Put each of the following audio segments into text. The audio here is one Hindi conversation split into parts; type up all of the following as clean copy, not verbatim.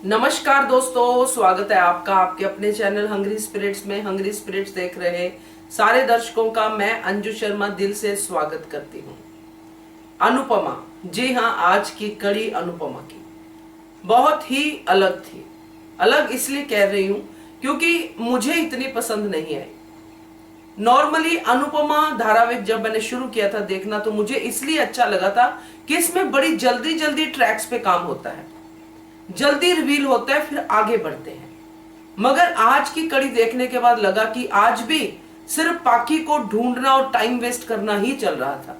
नमस्कार दोस्तों, स्वागत है आपका आपके अपने चैनल हंग्री स्पिरिट्स में। हंग्री स्पिरिट्स देख रहे सारे दर्शकों का मैं अंजू शर्मा दिल से स्वागत करती हूँ। अनुपमा, जी हाँ, आज की कड़ी अनुपमा की बहुत ही अलग थी। अलग इसलिए कह रही हूँ क्योंकि मुझे इतनी पसंद नहीं आई। नॉर्मली अनुपमा धारावाहिक जब मैंने शुरू किया था देखना तो मुझे इसलिए अच्छा लगा था कि इसमें बड़ी जल्दी जल्दी ट्रैक्स पे काम होता है, जल्दी रिवील होता है, फिर आगे बढ़ते हैं। मगर आज की कड़ी देखने के बाद लगा कि आज भी सिर्फ पाखी को ढूंढना और टाइम वेस्ट करना ही चल रहा था।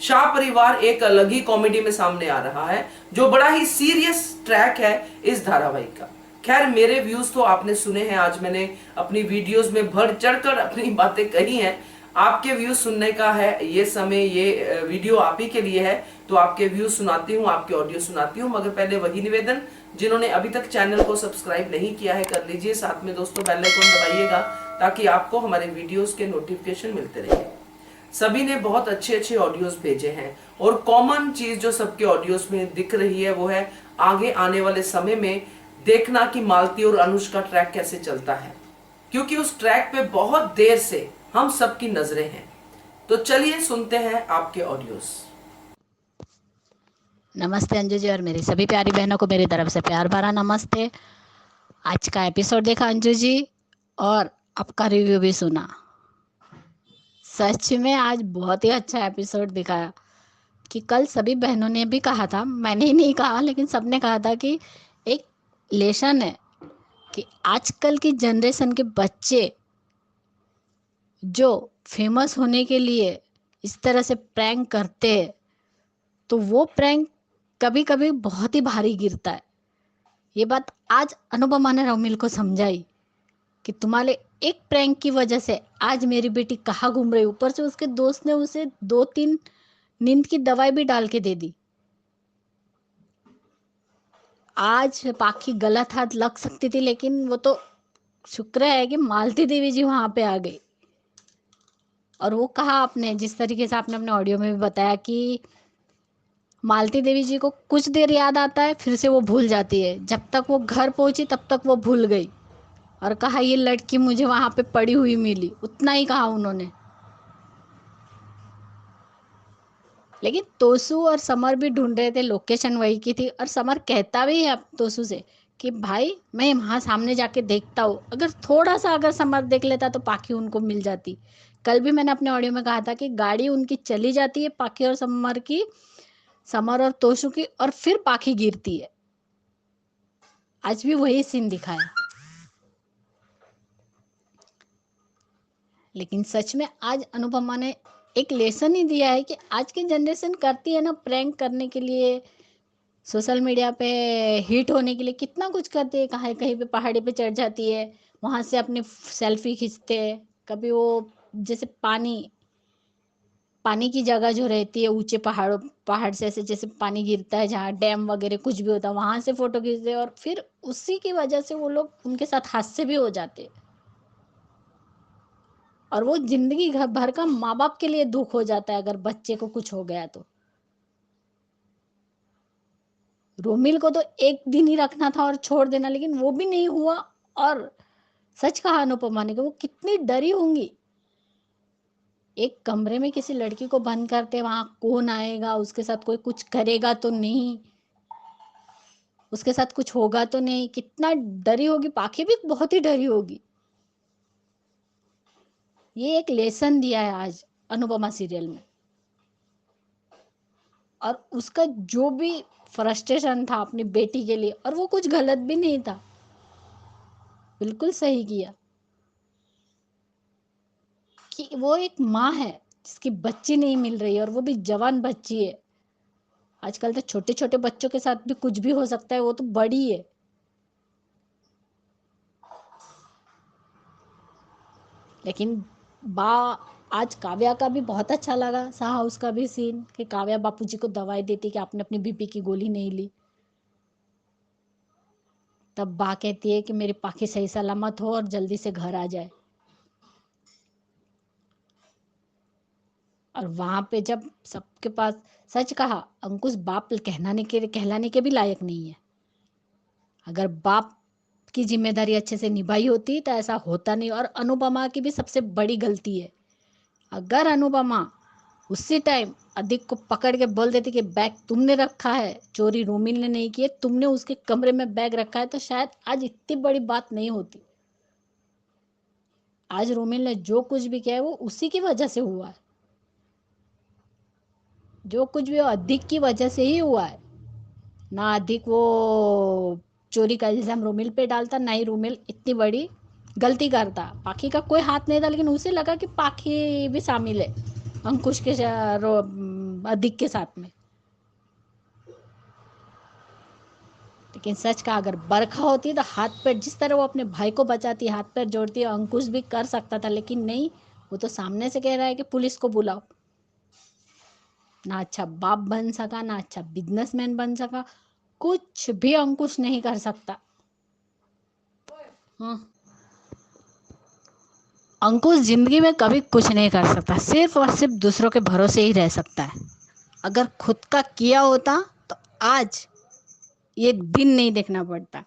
शाह परिवार एक अलग ही कॉमेडी में सामने आ रहा है, जो बड़ा ही सीरियस ट्रैक है इस धारावाहिक का। खैर, मेरे व्यूज तो आपने सुने हैं। आज मैंने अपनी वीडियोस में बढ़ चढ़कर अपनी बातें कही हैं। आपके व्यूज सुनने का है ये समय, ये वीडियो आप ही के लिए है, तो आपके व्यूज सुनाती हूँ, आपके ऑडियो सुनाती हूँ। मगर पहले वही निवेदन, जिन्होंने अभी तक चैनल को सब्सक्राइब नहीं किया है कर लीजिए। साथ में दोस्तों बेल आइकन दबाइएगा ताकि आपको हमारे वीडियोस के नोटिफिकेशन मिलते रहे। सभी ने बहुत अच्छे अच्छे ऑडियोज भेजे हैं और कॉमन चीज जो सबके ऑडियोज में दिख रही है वो है आगे आने वाले समय में देखना कि मालती और अनुष का ट्रैक कैसे चलता है, क्योंकि उस ट्रैक पे बहुत देर से हम सबकी नजरें हैं। तो चलिए सुनते हैं आपके ऑडियोज। नमस्ते अंजू जी और मेरी सभी प्यारी बहनों को मेरी तरफ से प्यार भरा नमस्ते। आज का एपिसोड देखा अंजू जी और आपका रिव्यू भी सुना। सच में आज बहुत ही अच्छा एपिसोड दिखाया कि कल सभी बहनों ने भी कहा था, मैंने ही नहीं कहा लेकिन सबने कहा था कि एक लेसन है कि आजकल की जनरेशन के बच्चे जो फेमस होने के लिए इस तरह से प्रैंक करते हैं तो वो प्रैंक कभी कभी बहुत ही भारी गिरता है। ये बात आज अनुपमा ने रोमिल को समझाई कि तुम्हारे एक प्रैंक की वजह से आज मेरी बेटी कहाँ घूम रही। ऊपर से उसके दोस्त ने उसे 2-3 नींद की दवाई भी डाल के दे दी। आज पाखी गलत हाथ लग सकती थी लेकिन वो तो शुक्र है कि मालती देवी जी वहां पे आ गई। और वो कहा आपने, जिस तरीके से आपने अपने ऑडियो में भी बताया कि मालती देवी जी को कुछ देर याद आता है फिर से वो भूल जाती है। जब तक वो घर पहुंची तब तक वो भूल गई और कहा ये लड़की मुझे वहां पे पड़ी हुई मिली, उतना ही कहा उन्होंने। लेकिन तोसू और समर भी ढूंढ रहे थे, लोकेशन वही की थी। और समर कहता भी है तोसू से कि भाई मैं वहां सामने जाके देखता हूँ, अगर थोड़ा सा अगर समर देख लेता तो पाखी उनको मिल जाती। कल भी मैंने अपने ऑडियो में कहा था कि गाड़ी उनकी चली जाती है, पाखी और समर की, समर और तोसू की, और फिर पाखी गिरती है। आज भी वही सीन दिखाया। लेकिन सच में आज अनुपमा ने एक लेसन ही दिया है कि आज की जनरेशन करती है ना प्रैंक करने के लिए, सोशल मीडिया पे हिट होने के लिए कितना कुछ करती है। कहीं कहीं पे पहाड़ी पे चढ़ जाती है, वहां से अपनी सेल्फी खींचते हैं। कभी वो जैसे पानी पानी की जगह जो रहती है ऊंचे पहाड़ों, पहाड़ से ऐसे जैसे पानी गिरता है, जहाँ डैम वगैरह कुछ भी होता है वहां से फोटो खींचते हैं। और फिर उसी की वजह से वो लोग, उनके साथ हादसे भी हो जाते हैं। और वो जिंदगी भर का माँ बाप के लिए दुख हो जाता है अगर बच्चे को कुछ हो गया तो। रोमिल को तो एक दिन ही रखना था और छोड़ देना, लेकिन वो भी नहीं हुआ। और सच कहा अनुपमा ने कि वो कितनी डरी होंगी। एक कमरे में किसी लड़की को बंद करते, वहां कौन आएगा, उसके साथ कोई कुछ करेगा तो नहीं, उसके साथ कुछ होगा तो नहीं, कितना डरी होगी। पाखी भी बहुत ही डरी होगी। ये एक लेसन दिया है आज अनुपमा सीरियल में। और उसका जो भी फ्रस्ट्रेशन था अपनी बेटी के लिए, और वो कुछ गलत भी नहीं था, बिल्कुल सही किया। कि वो एक माँ है जिसकी बच्ची नहीं मिल रही है, और वो भी जवान बच्ची है। आजकल तो छोटे छोटे बच्चों के साथ भी कुछ भी हो सकता है, वो तो बड़ी है। लेकिन बा आज काव्या का भी बहुत अच्छा लगा, शाह हाउस का भी सीन, कि काव्या बापूजी को दवाई देती कि आपने अपनी बीपी की गोली नहीं ली। तब बा कहती है कि मेरी पाखी सही सलामत हो और जल्दी से घर आ जाए। और वहां पे जब सबके पास, सच कहा, अंकुश बाप कहलाने के भी लायक नहीं है। अगर बाप की जिम्मेदारी अच्छे से निभाई होती तो ऐसा होता नहीं। और अनुपमा की भी सबसे बड़ी गलती है, अगर अनुपमा उसी टाइम अधिक को पकड़ के बोल देती कि बैग तुमने रखा है, चोरी रोमिल ने नहीं की है, तुमने उसके कमरे में बैग रखा है, तो शायद आज इतनी बड़ी बात नहीं होती। आज रोमिल ने जो कुछ भी किया है वो उसी की वजह से हुआ है, जो कुछ भी वो अधिक की वजह से ही हुआ है। ना अधिक वो चोरी का इल्जाम रोमिल पे डालता, ना ही रोमिल इतनी बड़ी गलती करता। पाखी का कोई हाथ नहीं था, लेकिन उसे लगा कि पाखी भी शामिल है अंकुश के अधिक के साथ में। लेकिन सच का अगर बरखा होती तो हाथ पैर, जिस तरह वो अपने भाई को बचाती, हाथ पैर जोड़ती, अंकुश भी कर सकता था, लेकिन नहीं। वो तो सामने से कह रहा है कि पुलिस को बुलाओ। ना अच्छा बाप बन सका, ना अच्छा बिजनेसमैन बन सका, कुछ भी अंकुश नहीं कर सकता। हाँ, अंकुश जिंदगी में कभी कुछ नहीं कर सकता, सिर्फ और सिर्फ दूसरों के भरोसे ही रह सकता है। अगर खुद का किया होता तो आज ये दिन नहीं देखना पड़ता।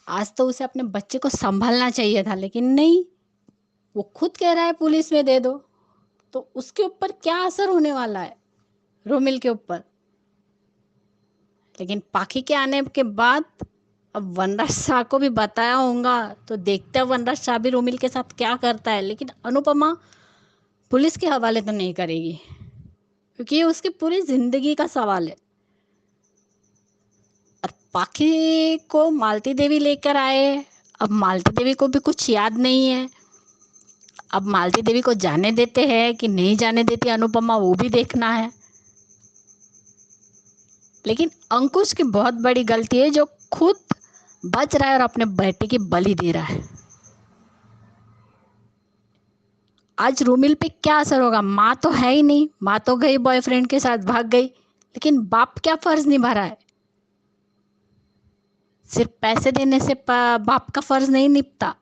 आज तो उसे अपने बच्चे को संभालना चाहिए था, लेकिन नहीं। वो खुद कह रहा है पुलिस में दे दो, तो उसके ऊपर क्या असर होने वाला है, रोमिल के ऊपर। लेकिन पाखी के आने के बाद अब वनराज शाह को भी बताया होगा, तो देखते हैं वनराज शाह भी रोमिल के साथ क्या करता है। लेकिन अनुपमा पुलिस के हवाले तो नहीं करेगी, क्योंकि ये उसकी पूरी जिंदगी का सवाल है। और पाखी को मालती देवी लेकर आए, अब मालती देवी को भी कुछ याद नहीं है। अब मालती देवी को जाने देते हैं कि नहीं जाने देती अनुपमा, वो भी देखना है। लेकिन अंकुश की बहुत बड़ी गलती है, जो खुद बच रहा है और अपने बेटे की बलि दे रहा है। आज रोमिल पे क्या असर होगा? माँ तो है ही नहीं, माँ तो गई बॉयफ्रेंड के साथ भाग गई, लेकिन बाप क्या फर्ज निभा रहा है? सिर्फ पैसे देने से बाप का फर्ज नहीं निभता,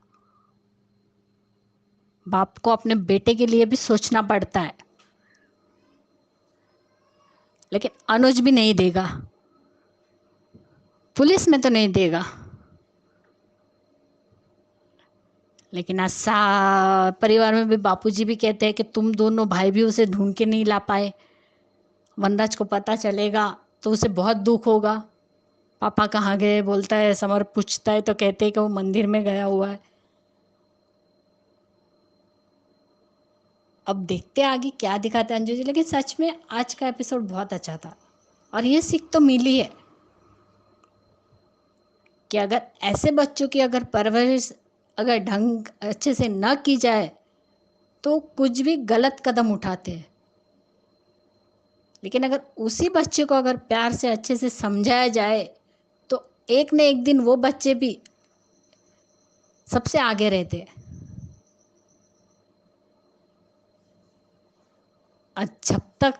बाप को अपने बेटे के लिए भी सोचना पड़ता है। लेकिन अनुज भी नहीं देगा, पुलिस में तो नहीं देगा। लेकिन ऐसा परिवार में भी बापूजी भी कहते हैं कि तुम दोनों भाई भी उसे ढूंढ के नहीं ला पाए, वनराज को पता चलेगा तो उसे बहुत दुख होगा। पापा कहाँ गए बोलता है, समर पूछता है तो कहते हैं कि वो मंदिर में गया हुआ है। अब देखते हैं आगे क्या दिखाते हैं अंजू जी। लेकिन सच में आज का एपिसोड बहुत अच्छा था, और ये सीख तो मिली है कि अगर ऐसे बच्चों की अगर परवरिश अगर ढंग अच्छे से न की जाए तो कुछ भी गलत कदम उठाते हैं। लेकिन अगर उसी बच्चे को अगर प्यार से अच्छे से समझाया जाए तो एक न एक दिन वो बच्चे भी सबसे आगे रहते हैं। जब तक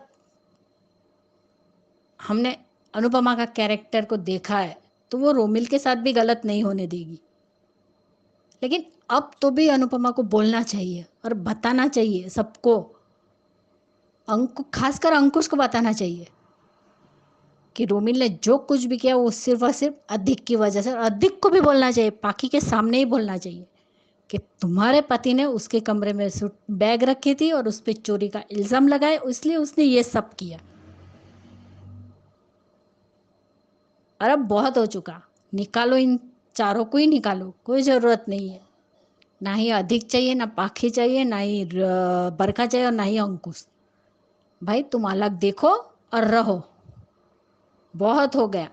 हमने अनुपमा का कैरेक्टर को देखा है तो वो रोमिल के साथ भी गलत नहीं होने देगी। लेकिन अब तो भी अनुपमा को बोलना चाहिए और बताना चाहिए सबको, खासकर अंकुश को बताना चाहिए कि रोमिल ने जो कुछ भी किया वो सिर्फ और सिर्फ अधिक की वजह से। और अधिक को भी बोलना चाहिए, पाखी के सामने ही बोलना चाहिए कि तुम्हारे पति ने उसके कमरे में बैग रखी थी और उस पर चोरी का इल्जाम लगाए, इसलिए उसने ये सब किया। और अब बहुत हो चुका, निकालो, इन चारों को ही निकालो, कोई जरूरत नहीं है। ना ही अधिक चाहिए, ना पाखी चाहिए, ना ही बरखा चाहिए, और ना ही अंकुश। भाई तुम अलग देखो और रहो, बहुत हो गया।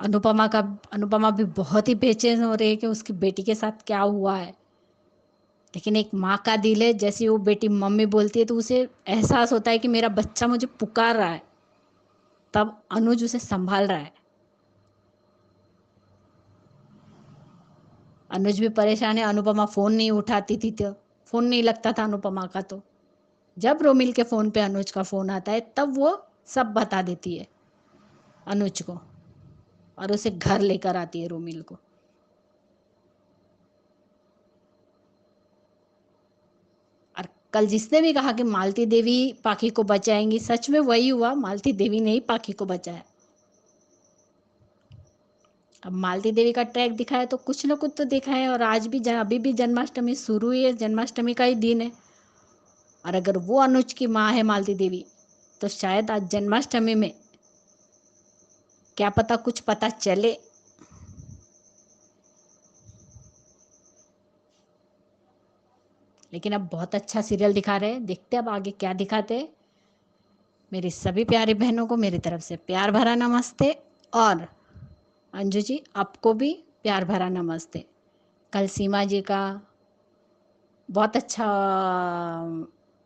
अनुपमा भी बहुत ही बेचैन हो रही है कि उसकी बेटी के साथ क्या हुआ है। लेकिन एक माँ का दिल है, जैसी वो बेटी मम्मी बोलती है तो उसे एहसास होता है कि मेरा बच्चा मुझे पुकार रहा है, तब अनुज उसे संभाल रहा है। अनुज भी परेशान है, अनुपमा फोन नहीं उठाती थी, तो फोन नहीं लगता था अनुपमा का। तो जब रोमिल के फोन पे अनुज का फोन आता है तब वो सब बता देती है अनुज को, और उसे घर लेकर आती है रोमिल को। और कल जिसने भी कहा कि मालती देवी पाखी को बचाएंगी, सच में वही हुआ, मालती देवी ने ही पाखी को बचाया। अब मालती देवी का ट्रैक दिखाया तो कुछ न कुछ तो दिखा है, और आज भी अभी भी जन्माष्टमी शुरू हुई है, जन्माष्टमी का ही दिन है। और अगर वो अनुज की माँ है मालती देवी, तो शायद आज जन्माष्टमी में क्या पता कुछ पता चले। लेकिन अब बहुत अच्छा सीरियल दिखा रहे हैं, देखते अब आगे क्या दिखाते। मेरी सभी प्यारी बहनों को मेरी तरफ से प्यार भरा नमस्ते, और अंजू जी आपको भी प्यार भरा नमस्ते। कल सीमा जी का बहुत अच्छा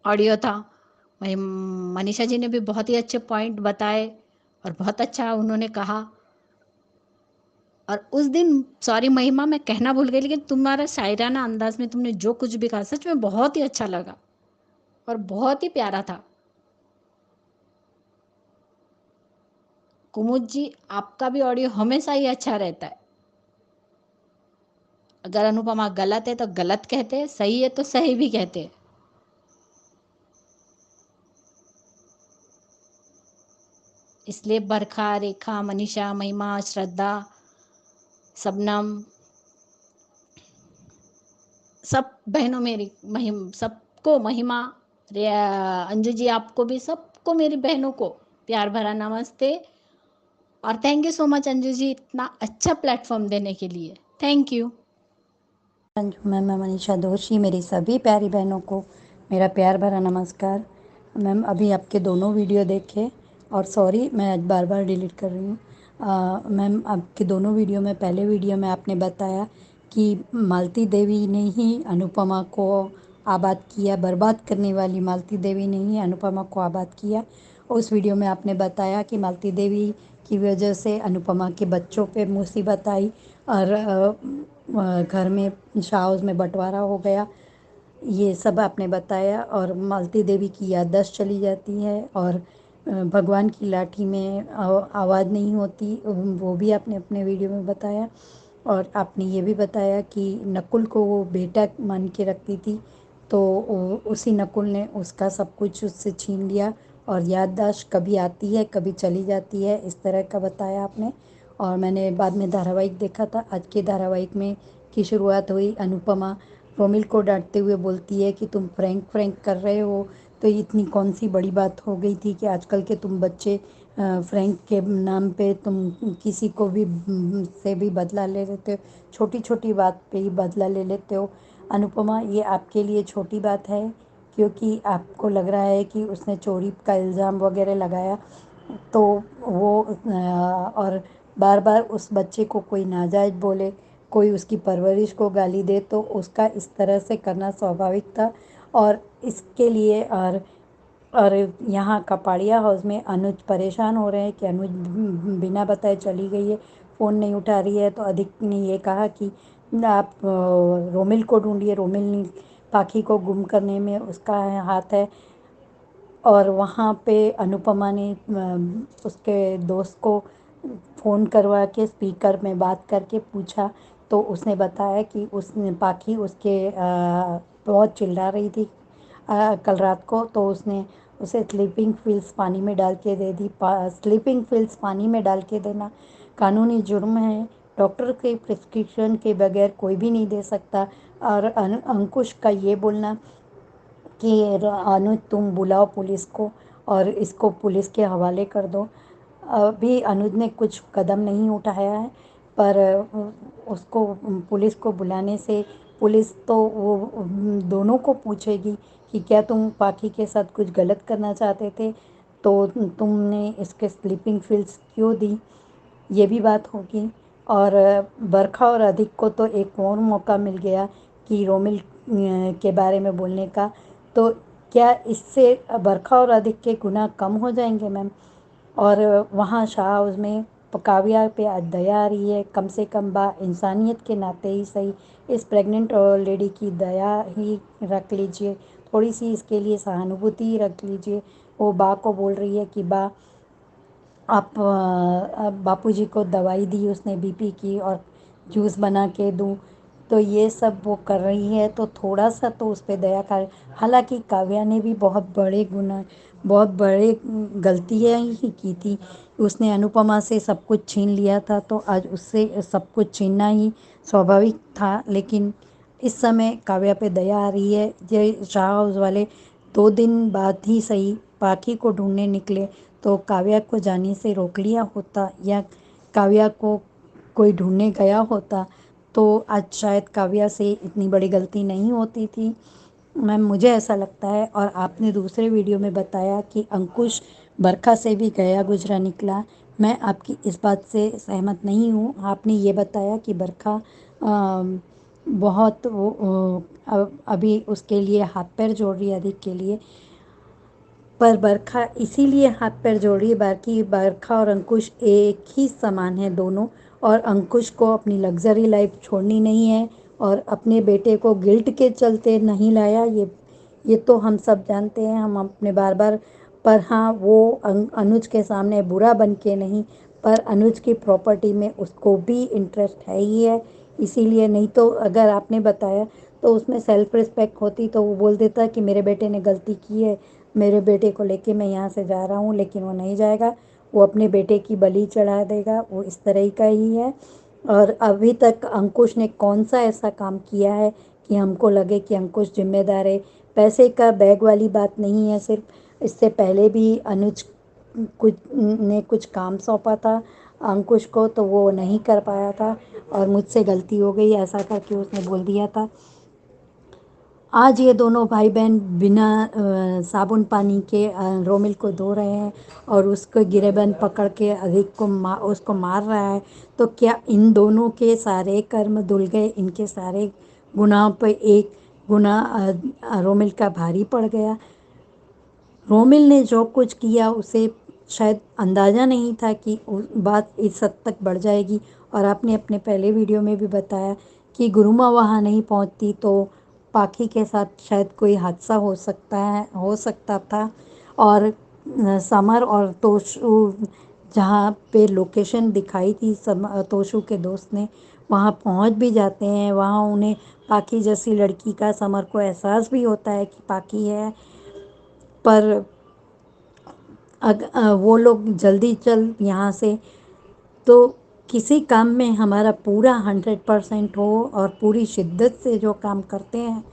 ऑडियो था, वही मनीषा जी ने भी बहुत ही अच्छे पॉइंट बताए और बहुत अच्छा उन्होंने कहा। और उस दिन सॉरी महिमा मैं कहना भूल गई, लेकिन तुम्हारा शायराना अंदाज में तुमने जो कुछ भी कहा सच में बहुत ही अच्छा लगा और बहुत ही प्यारा था। कुमुद जी आपका भी ऑडियो हमेशा ही अच्छा रहता है। अगर अनुपमा गलत है तो गलत कहते, सही है तो सही भी कहते। इसलिए बरखा, रेखा, मनीषा, महिमा, श्रद्धा, सबनम, सब बहनों मेरी सबको महिमा, अंजू जी आपको भी, सबको मेरी बहनों को प्यार भरा नमस्ते। और thank you so much Anju ji इतना अच्छा प्लेटफॉर्म देने के लिए, थैंक यू। मैम, मैं मनीषा दोषी, मेरी सभी प्यारी बहनों को मेरा प्यार भरा नमस्कार। मैम अभी आपके दोनों वीडियो देखे, और सॉरी मैं आज बार बार डिलीट कर रही हूँ। मैम आपके दोनों वीडियो में, पहले वीडियो में आपने बताया कि मालती देवी ने ही अनुपमा को आबाद किया, बर्बाद करने वाली मालती देवी ने ही अनुपमा को आबाद किया। उस वीडियो में आपने बताया कि मालती देवी की वजह से अनुपमा के बच्चों पे मुसीबत आई और घर में हाउस में बंटवारा हो गया, ये सब आपने बताया। और मालती देवी की याददाश्त चली जाती है और भगवान की लाठी में आवाज़ नहीं होती, वो भी आपने अपने वीडियो में बताया। और आपने ये भी बताया कि नकुल को वो बेटा मान के रखती थी, तो उसी नकुल ने उसका सब कुछ उससे छीन लिया, और याददाश्त कभी आती है कभी चली जाती है, इस तरह का बताया आपने। और मैंने बाद में धारावाहिक देखा था, आज के धारावाहिक में की शुरुआत हुई, अनुपमा रोमिल को डांटते हुए बोलती है कि तुम फ्रैंक फ्रैंक कर रहे हो, तो इतनी कौन सी बड़ी बात हो गई थी कि आजकल के तुम बच्चे फ्रैंक के नाम पे तुम किसी को भी से भी बदला ले लेते हो, छोटी छोटी बात पे ही बदला ले लेते हो। अनुपमा, ये आपके लिए छोटी बात है क्योंकि आपको लग रहा है कि उसने चोरी का इल्ज़ाम वगैरह लगाया, तो वो और बार बार उस बच्चे को कोई नाजायज़ बोले, कोई उसकी परवरिश को गाली दे, तो उसका इस तरह से करना स्वाभाविक था। और इसके लिए और यहाँ कपाड़िया हाउस में अनुज परेशान हो रहे हैं कि अनुज बिना बताए चली गई है, फ़ोन नहीं उठा रही है। तो अधिक ने ये कहा कि आप रोमिल को ढूंढिए, रोमिल ने पाखी को गुम करने में उसका हाथ है। और वहाँ पे अनुपमा ने उसके दोस्त को फ़ोन करवा के स्पीकर में बात करके पूछा, तो उसने बताया कि उसने पाखी उसके बहुत चिल्ला रही थी कल रात को, तो उसने उसे स्लीपिंग पिल्स पानी में डाल के दे दी। स्लीपिंग पिल्स पानी में डाल के देना कानूनी जुर्म है, डॉक्टर के प्रिस्क्रिप्शन के बगैर कोई भी नहीं दे सकता। और अंकुश का ये बोलना कि अनुज तुम बुलाओ पुलिस को और इसको पुलिस के हवाले कर दो, अभी अनुज ने कुछ कदम नहीं उठाया है, पर उसको पुलिस को बुलाने से पुलिस तो वो दोनों को पूछेगी कि क्या तुम पाखी के साथ कुछ गलत करना चाहते थे, तो तुमने इसके स्लीपिंग पिल्स क्यों दी, ये भी बात होगी। और बरखा और अधिक को तो एक और मौका मिल गया कि रोमिल के बारे में बोलने का, तो क्या इससे बरखा और अधिक के गुनाह कम हो जाएंगे मैम? और वहाँ शाह हाउस में काव्या पे आज दया आ रही है, कम से कम बा इंसानियत के नाते ही सही इस प्रेग्नेंट लेडी की दया ही रख लीजिए, थोड़ी सी इसके लिए सहानुभूति ही रख लीजिए। वो बा को बोल रही है कि बा आप बापूजी को दवाई दी उसने बीपी की और जूस बना के दूँ, तो ये सब वो कर रही है, तो थोड़ा सा तो उस पे दया कर। हालांकि काव्या ने भी बहुत बड़े गलतियाँ ही की थी। उसने अनुपमा से सब कुछ छीन लिया था, तो आज उससे सब कुछ छीनना ही स्वाभाविक था। लेकिन इस समय काव्या पे दया आ रही है। ये शाह हाउस वाले 2 दिन बाद ही सही पाखी को ढूंढने निकले, तो काव्या को जाने से रोक लिया होता, या काव्या को कोई ढूंढने गया होता, तो आज शायद काव्या से इतनी बड़ी गलती नहीं होती थी। मैम, मुझे ऐसा लगता है। और आपने दूसरे वीडियो में बताया कि अंकुश बरखा से भी गया गुजरा निकला। मैं आपकी इस बात से सहमत नहीं हूँ। आपने ये बताया कि बरखा बहुत अभी उसके लिए हाथ पैर जोड़ रही है अधिक के लिए, पर बरखा इसीलिए हाथ पैर जोड़ी बाकी बरखा और अंकुश एक ही समान है दोनों। और अंकुश को अपनी लग्जरी लाइफ छोड़नी नहीं है, और अपने बेटे को गिल्ट के चलते नहीं लाया, ये तो हम सब जानते हैं। हम अपने बार बार, पर हाँ, वो अनुज के सामने बुरा बन के नहीं, पर अनुज की प्रॉपर्टी में उसको भी इंटरेस्ट है ही है। इसीलिए, नहीं तो अगर आपने बताया तो उसमें सेल्फ रिस्पेक्ट होती तो वो बोल देता कि मेरे बेटे ने गलती की है, मेरे बेटे को लेके मैं यहाँ से जा रहा हूँ। लेकिन वो नहीं जाएगा, वो अपने बेटे की बलि चढ़ा देगा। वो इस तरह का ही है। और अभी तक अंकुश ने कौन सा ऐसा काम किया है कि हमको लगे कि अंकुश जिम्मेदार है। पैसे का बैग वाली बात नहीं है सिर्फ, इससे पहले भी अनुज कुछ काम सौंपा था अंकुश को, तो वो नहीं कर पाया था, और मुझसे गलती हो गई ऐसा करके उसने बोल दिया था। आज ये दोनों भाई बहन बिना साबुन पानी के रोमिल को धो रहे हैं, और उसको गिरेबंद पकड़ के अधिक को उसको मार रहा है। तो क्या इन दोनों के सारे कर्म धुल गए? इनके सारे गुनाहों पे एक गुनाह रोमिल का भारी पड़ गया। रोमिल ने जो कुछ किया उसे शायद अंदाज़ा नहीं था कि बात इस हद तक बढ़ जाएगी। और आपने अपने पहले वीडियो में भी बताया कि गुरुमा वहाँ नहीं पहुँचती तो पाखी के साथ शायद कोई हादसा हो सकता था। और समर और तोशु जहाँ पे लोकेशन दिखाई थी तोशु के दोस्त ने, वहाँ पहुँच भी जाते हैं। वहाँ उन्हें पाखी जैसी लड़की का समर को एहसास भी होता है कि पाखी है, पर वो लोग जल्दी चल यहाँ से। तो किसी काम में हमारा पूरा 100% हो और पूरी शिद्दत से जो काम करते हैं,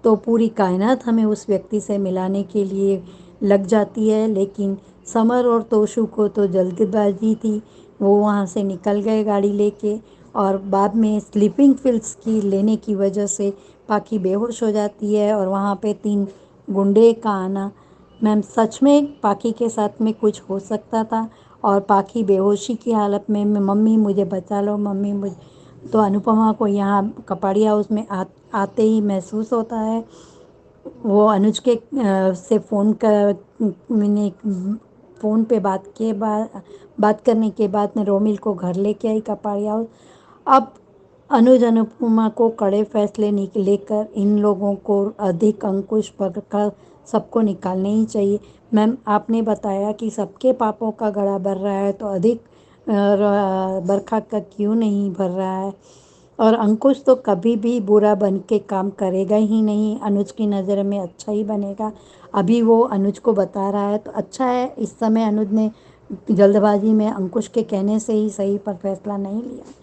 तो पूरी कायनात हमें उस व्यक्ति से मिलाने के लिए लग जाती है। लेकिन समर और तोशु को तो जल्दबाजी थी, वो वहाँ से निकल गए गाड़ी लेके, और बाद में स्लीपिंग पिल्स की लेने की वजह से पाखी बेहोश हो जाती है, और वहाँ पे 3 गुंडे का आना। मैम, सच में पाखी के साथ में कुछ हो सकता था, और पाखी बेहोशी की हालत में मम्मी मुझे बचा लो, मम्मी मुझे, तो अनुपमा को यहाँ कपाड़ी हाउस में आते ही महसूस होता है। वो अनुज के से फ़ोन पे बात करने के बाद में रोमिल को घर लेके आई कपाड़ी हाउस। अब अनुज अनुपमा को कड़े फैसले लेकर इन लोगों को अधिक अंकुश पकड़कर सबको निकालने ही चाहिए। मैम, आपने बताया कि सबके पापों का घड़ा भर रहा है, तो अधिक बरखा का क्यों नहीं भर रहा है? और अंकुश तो कभी भी बुरा बन के काम करेगा ही नहीं, अनुज की नज़र में अच्छा ही बनेगा। अभी वो अनुज को बता रहा है तो अच्छा है। इस समय अनुज ने जल्दबाजी में अंकुश के कहने से ही सही पर फैसला नहीं लिया।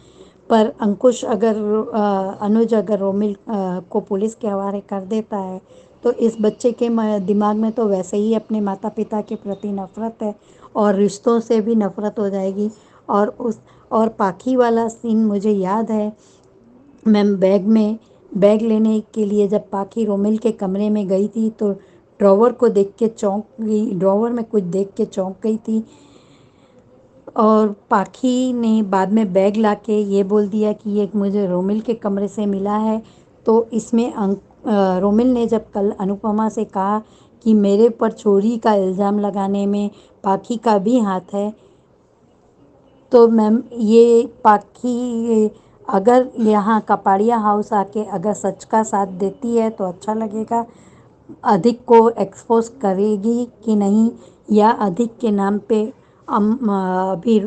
पर अनुज अगर रोमिल को पुलिस के हवाले कर देता है, तो इस बच्चे के दिमाग में तो वैसे ही अपने माता पिता के प्रति नफ़रत है, और रिश्तों से भी नफ़रत हो जाएगी। और पाखी वाला सीन मुझे याद है। मैम, बैग लेने के लिए जब पाखी रोमिल के कमरे में गई थी, तो ड्रॉवर में कुछ देख के चौंक गई थी। और पाखी ने बाद में बैग लाके ये बोल दिया कि ये मुझे रोमिल के कमरे से मिला है। तो इसमें रोमिल ने जब कल अनुपमा से कहा कि मेरे पर चोरी का इल्ज़ाम लगाने में पाखी का भी हाथ है, तो मैम, ये पाखी अगर यहाँ कपाड़िया हाउस आके अगर सच का साथ देती है तो अच्छा लगेगा। अधिक को एक्सपोज करेगी कि नहीं, या अधिक के नाम पे अभी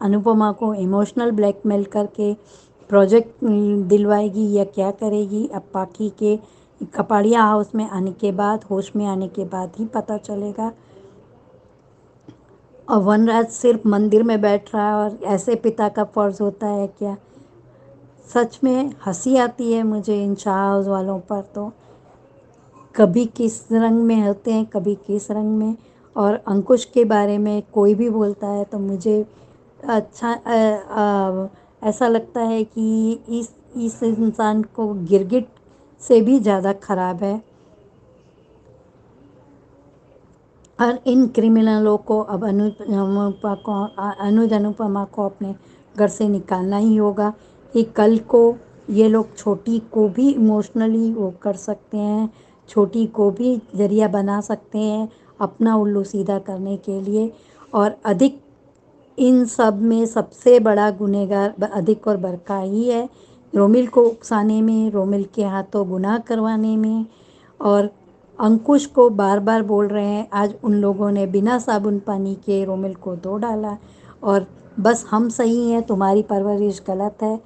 अनुपमा को इमोशनल ब्लैकमेल करके प्रोजेक्ट दिलवाएगी या क्या करेगी, अब पाखी के कपाड़िया हाउस में आने के बाद, होश में आने के बाद ही पता चलेगा। और वनराज सिर्फ मंदिर में बैठ रहा है और ऐसे पिता का फर्ज होता है क्या? सच में हंसी आती है मुझे इन शाह हाउस वालों पर। तो कभी किस रंग में होते हैं, कभी किस रंग में। और अंकुश के बारे में कोई भी बोलता है तो मुझे अच्छा ऐसा लगता है कि इस इंसान को गिरगिट से भी ज़्यादा ख़राब है। और इन क्रिमिनलों को अब अनुज अनुपमा को अपने घर से निकालना ही होगा कि कल को ये लोग छोटी को भी इमोशनली वो कर सकते हैं, छोटी को भी जरिया बना सकते हैं अपना उल्लू सीधा करने के लिए। और अधिक इन सब में सबसे बड़ा गुनहगार अधिक और बरका ही है, रोमिल को उकसाने में, रोमिल के हाथों गुनाह करवाने में। और अंकुश को बार बार बोल रहे हैं, आज उन लोगों ने बिना साबुन पानी के रोमिल को धो डाला और बस हम सही हैं, तुम्हारी परवरिश गलत है।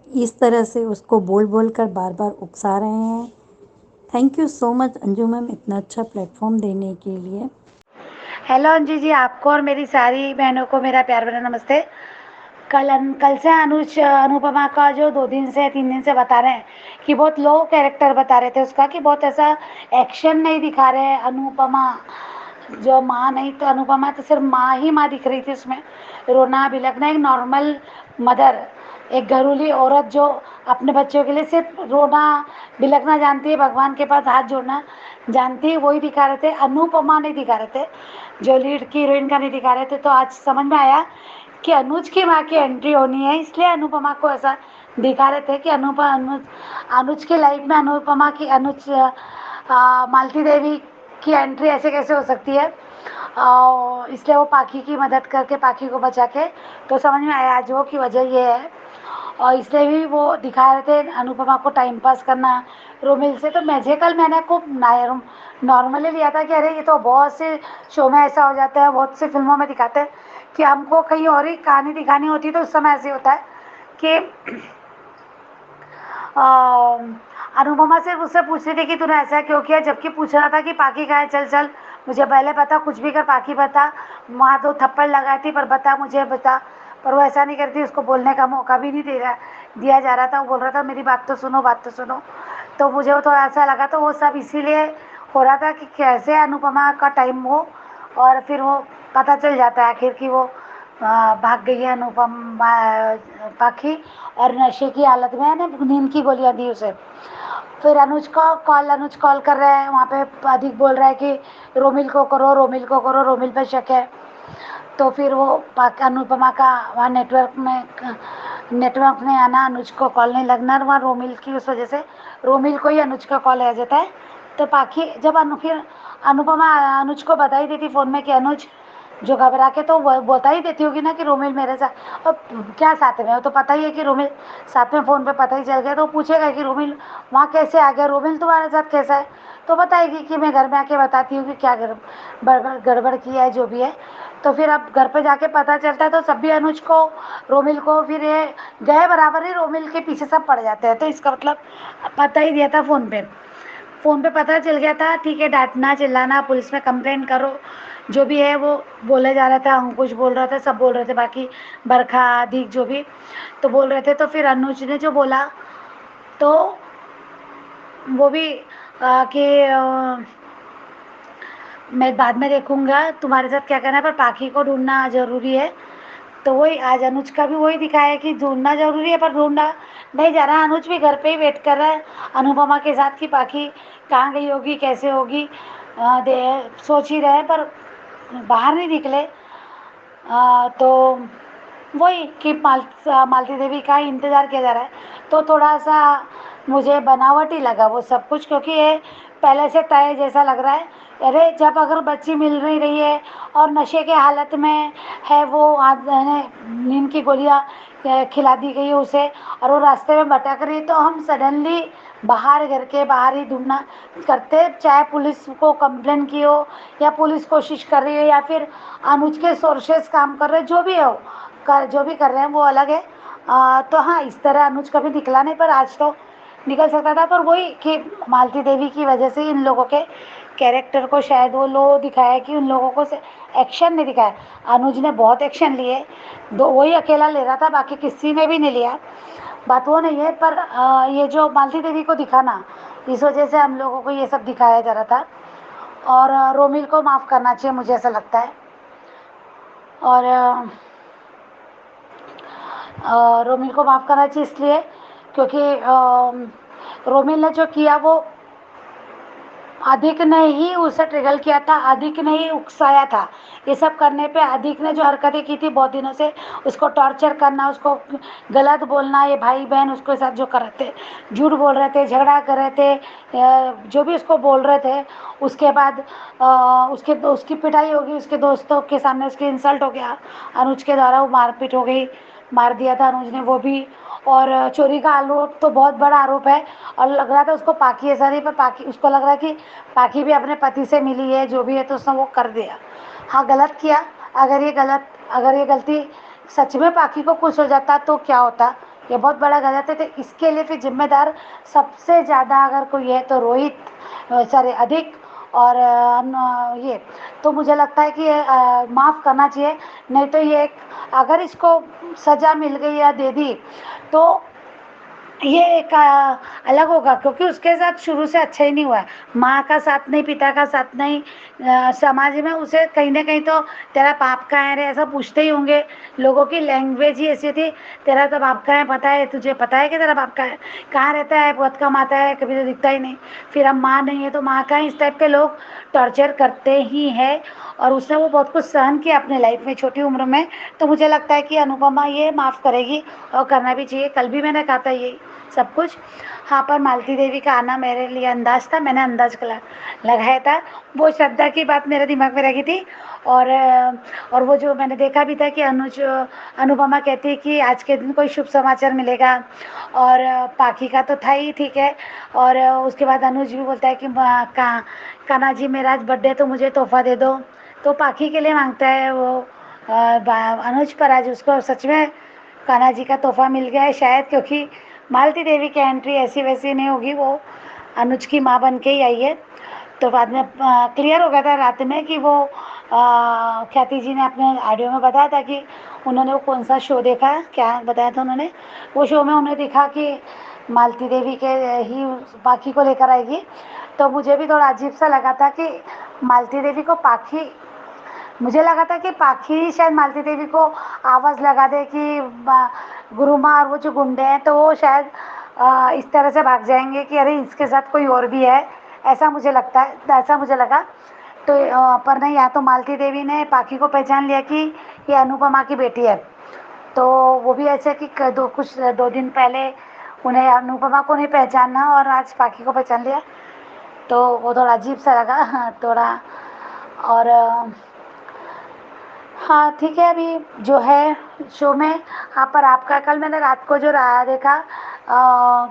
इस तरह से उसको बोल बोल कर बार बार उकसा रहे हैं। Thank you so much Anju ma'am, इतना अच्छा प्लेटफॉर्म देने के लिए। हेलो अंजू जी, आपको और मेरी सारी बहनों को मेरा प्यार भरा नमस्ते। कल से अनुज अनुपमा का जो 2 दिन से 3 दिन से बता रहे हैं कि बहुत लो कैरेक्टर बता रहे थे उसका, कि बहुत ऐसा एक्शन नहीं दिखा रहे हैं। अनुपमा जो माँ नहीं तो अनुपमा तो सिर्फ माँ ही माँ दिख रही थी उसमें, रोना बिलखना। एक नॉर्मल मदर, एक घरेलू औरत जो अपने बच्चों के लिए सिर्फ रोना बिलखना जानती है, भगवान के पास हाथ जोड़ना जानती है, वही दिखा रहे थे। अनुपमा नहीं दिखा रहे थे, जो लीड की हीरोइन का नहीं दिखा रहे थे। तो आज समझ में आया कि अनुज की माँ की एंट्री होनी है, इसलिए अनुपमा को ऐसा दिखा रहे थे कि अनुज की लाइफ में अनुपमा की मालती देवी की एंट्री ऐसे कैसे हो सकती है। इसलिए वो पाखी की मदद करके, पाखी को बचा के, तो समझ में आया जो की वजह ये है। और इसलिए भी वो दिखा रहे थे अनुपमा को टाइम पास करना रोमिल से। तो मैजिकल मैंने खूब नॉर्मली लिया था कि अरे ये तो बहुत से शो में ऐसा हो जाता है, बहुत सी फिल्मों में दिखाते हैं कि हमको कहीं और ही कहानी दिखानी होती है, तो उस समय ऐसे होता है कि अनुपमा सिर्फ उससे पूछ रही थी कि तूने ऐसा क्यों किया, जबकि पूछ रहा था कि पाखी कहाँ है, चल चल मुझे पहले बता, कुछ भी कर पाखी बता। वहाँ 2 थप्पड़ लगाई थी पर बता, मुझे बता। पर वो ऐसा नहीं करती, उसको बोलने का मौका भी नहीं दिया जा रहा था। वो बोल रहा था मेरी बात तो सुनो, बात तो सुनो। तो मुझे वो थोड़ा ऐसा लगा, तो वो सब इसीलिए हो रहा था कि कैसे अनुपमा का टाइम हो, और फिर वो पता चल जाता है आखिर कि वो भाग गई है अनुपमा पाखी, और नशे की हालत में है ना, नींद की गोलियां दी उसे। फिर अनुज कॉल कर रहे हैं, वहाँ पे अधिक बोल रहा है कि रोमिल को करो, रोमिल को करो, रोमिल पे शक है। तो फिर वो अनुपमा का वहाँ नेटवर्क नहीं आना, अनुज को कॉल नहीं लगना, वहाँ रोमिल की उस वजह से रोमिल को ही अनुज का कॉल आ जाता है। तो पाखी जब फिर अनुपमा अनुज को बता ही देती फ़ोन में कि अनुज जो घबरा के, तो वो बता ही देती होगी ना कि रोमिल मेरे साथ, और क्या साथ में हो, तो पता ही है कि रोमिल साथ में, फ़ोन पे पता ही चल गया। तो पूछेगा कि रोमिल वहाँ कैसे आ गया, रोमिल तुम्हारे साथ कैसा है, तो बताएगी कि मैं घर में आके बताती हूँ कि क्या गड़बड़ की है, जो भी है। तो फिर अब घर पे जाके पता चलता है, तो सब भी अनुज को, रोमिल को, फिर ये गए बराबर ही रोमिल के पीछे सब पड़ जाते हैं। तो इसका मतलब पता ही दिया था फ़ोन पे पता चल गया था। ठीक है, डांटना चिल्लाना, पुलिस में कंप्लेंट करो, जो भी है वो बोले जा रहा था। अंकुश बोल रहा था, सब बोल रहे थे, बाकी बरखा दीक जो भी तो बोल रहे थे। तो फिर अनुज ने जो बोला तो वो भी कि मैं बाद में देखूंगा तुम्हारे साथ क्या करना है, पर पाखी को ढूंढना ज़रूरी है। तो वही आज अनुज का भी वही दिखाया है कि ढूंढना ज़रूरी है, पर ढूंढा नहीं जा रहा। अनुज भी घर पे ही वेट कर रहा है अनुपमा के साथ कि पाखी कहाँ गई होगी, कैसे होगी, सोच ही रहे, पर बाहर नहीं निकले। तो वही कि मालती देवी का ही इंतज़ार किया जा रहा है। तो थोड़ा सा मुझे बनावटी लगा वो सब कुछ, क्योंकि ये पहले से तय जैसा लग रहा है। अरे जब अगर बच्ची मिल नहीं रही है और नशे के हालत में है, वो नींद की गोलियां खिला दी गई है उसे, और वो रास्ते में भटक रही, तो हम सडनली घर के बाहर ही ढूंढना करते, चाहे पुलिस को कंप्लेन की हो या पुलिस कोशिश कर रही है या फिर अनुज के सोर्सेस काम कर रहे, जो भी हो जो भी कर रहे हैं वो अलग है। तो हाँ, इस तरह अनुज कभी निकला नहीं, पर आज तो निकल सकता था। पर वही कि मालती देवी की वजह से इन लोगों के कैरेक्टर को शायद वो लो दिखाया कि उन लोगों को से एक्शन नहीं दिखाया। अनुज ने बहुत एक्शन लिए, दो वही अकेला ले रहा था, बाकी किसी ने भी नहीं लिया, बात वो नहीं है। पर ये जो मालती देवी को दिखाना, इस वजह से हम लोगों को ये सब दिखाया जा रहा था। और रोमिल को माफ़ करना चाहिए, मुझे ऐसा लगता है। और रोमिल को माफ़ करना चाहिए इसलिए क्योंकि रोमिल ने जो किया वो अधिक ने ही उसे ट्रिगर किया था, अधिक ने ही उकसाया था। ये सब करने पे अधिक ने जो हरकतें की थी बहुत दिनों से, उसको टॉर्चर करना, उसको गलत बोलना, ये भाई बहन उसके साथ जो कर रहे थे, झूठ बोल रहे थे, झगड़ा कर रहे थे, जो भी उसको बोल रहे थे, उसके बाद उसकी पिटाई होगी, उसके दोस्तों के सामने उसकी इंसल्ट हो गया, अनुज के द्वारा वो मारपीट हो गई, मार दिया था अनुज ने वो भी। और चोरी का आरोप तो बहुत बड़ा आरोप है, और लग रहा था उसको पाकी ऐसा नहीं, पर पाकी उसको लग रहा है कि पाकी भी अपने पति से मिली है, जो भी है, तो उसने वो कर दिया। हाँ, गलत किया। अगर ये गलती सच में पाकी को कुछ हो जाता तो क्या होता, ये बहुत बड़ा गलत है। तो इसके लिए फिर जिम्मेदार सबसे ज़्यादा अगर कोई है तो रोहित, सॉरी अधिक, और ये तो मुझे लगता है कि माफ़ करना चाहिए। नहीं तो ये अगर इसको सज़ा मिल गई या दे दी तो ये एक अलग होगा, क्योंकि उसके साथ शुरू से अच्छा ही नहीं हुआ है। माँ का साथ नहीं, पिता का साथ नहीं, समाज में उसे कहीं ना कहीं तो तेरा बाप कहाँ है रे ऐसा पूछते ही होंगे। लोगों की लैंग्वेज ही ऐसी थी, तेरा तो बाप कहाँ है, पता है तुझे, पता है कि तेरा बाप कहाँ है, कहाँ रहता है, बहुत कम आता है, कभी तो दिखता ही नहीं, फिर अब माँ नहीं है तो माँ कहाँ है, इस टाइप के लोग टॉर्चर करते ही है। और उसने वो बहुत कुछ सहन किया अपने लाइफ में छोटी उम्र में। तो मुझे लगता है कि अनुपमा ये माफ़ करेगी, और करना भी चाहिए। कल भी मैंने कहा था यही सब कुछ। हाँ, पर मालती देवी का आना मेरे लिए अंदाज़ था, मैंने अंदाज़ लगाया था। वो श्रद्धा की बात मेरे दिमाग में रखी थी। और वो जो मैंने देखा भी था कि अनुपमा कहती है कि आज के दिन कोई शुभ समाचार मिलेगा, और पाखी का तो था ही, ठीक है। और उसके बाद अनुज भी बोलता है कि कान्हा जी मेरा आज बर्थडे, तो मुझे तोहफा दे दो। तो पाखी के लिए मांगता है वो अनुज, पर आज उसको सच में कान्हा जी का तोहफा मिल गया है शायद, क्योंकि मालती देवी की एंट्री ऐसी वैसी नहीं होगी, वो अनुज की माँ बन के ही आई है। तो बाद में क्लियर हो गया था रात में कि वो ख्याति जी ने अपने ऑडियो में बताया था कि उन्होंने वो कौन सा शो देखा, क्या बताया था उन्होंने, वो शो में उन्हें दिखा कि मालती देवी के ही पाखी को लेकर आएगी। तो मुझे भी थोड़ा अजीब सा लगा था कि मालती देवी को पाखी, मुझे लगा था कि पाखी शायद मालती देवी को आवाज़ लगा दे कि गुरु माँ और वो जो गुंडे हैं तो वो शायद इस तरह से भाग जाएंगे कि अरे इसके साथ कोई और भी है, ऐसा मुझे लगता है, ऐसा मुझे लगा। तो पर नहीं, यहाँ तो मालती देवी ने पाखी को पहचान लिया कि ये अनुपमा की बेटी है। तो वो भी ऐसे कि दो दिन पहले उन्हें अनुपमा को नहीं पहचाना और आज पाखी को पहचान लिया, तो वो थोड़ा अजीब सा लगा थोड़ा। और हाँ ठीक है, अभी जो है शो में। हाँ, पर आपका कल मैंने रात को जो रहा देखा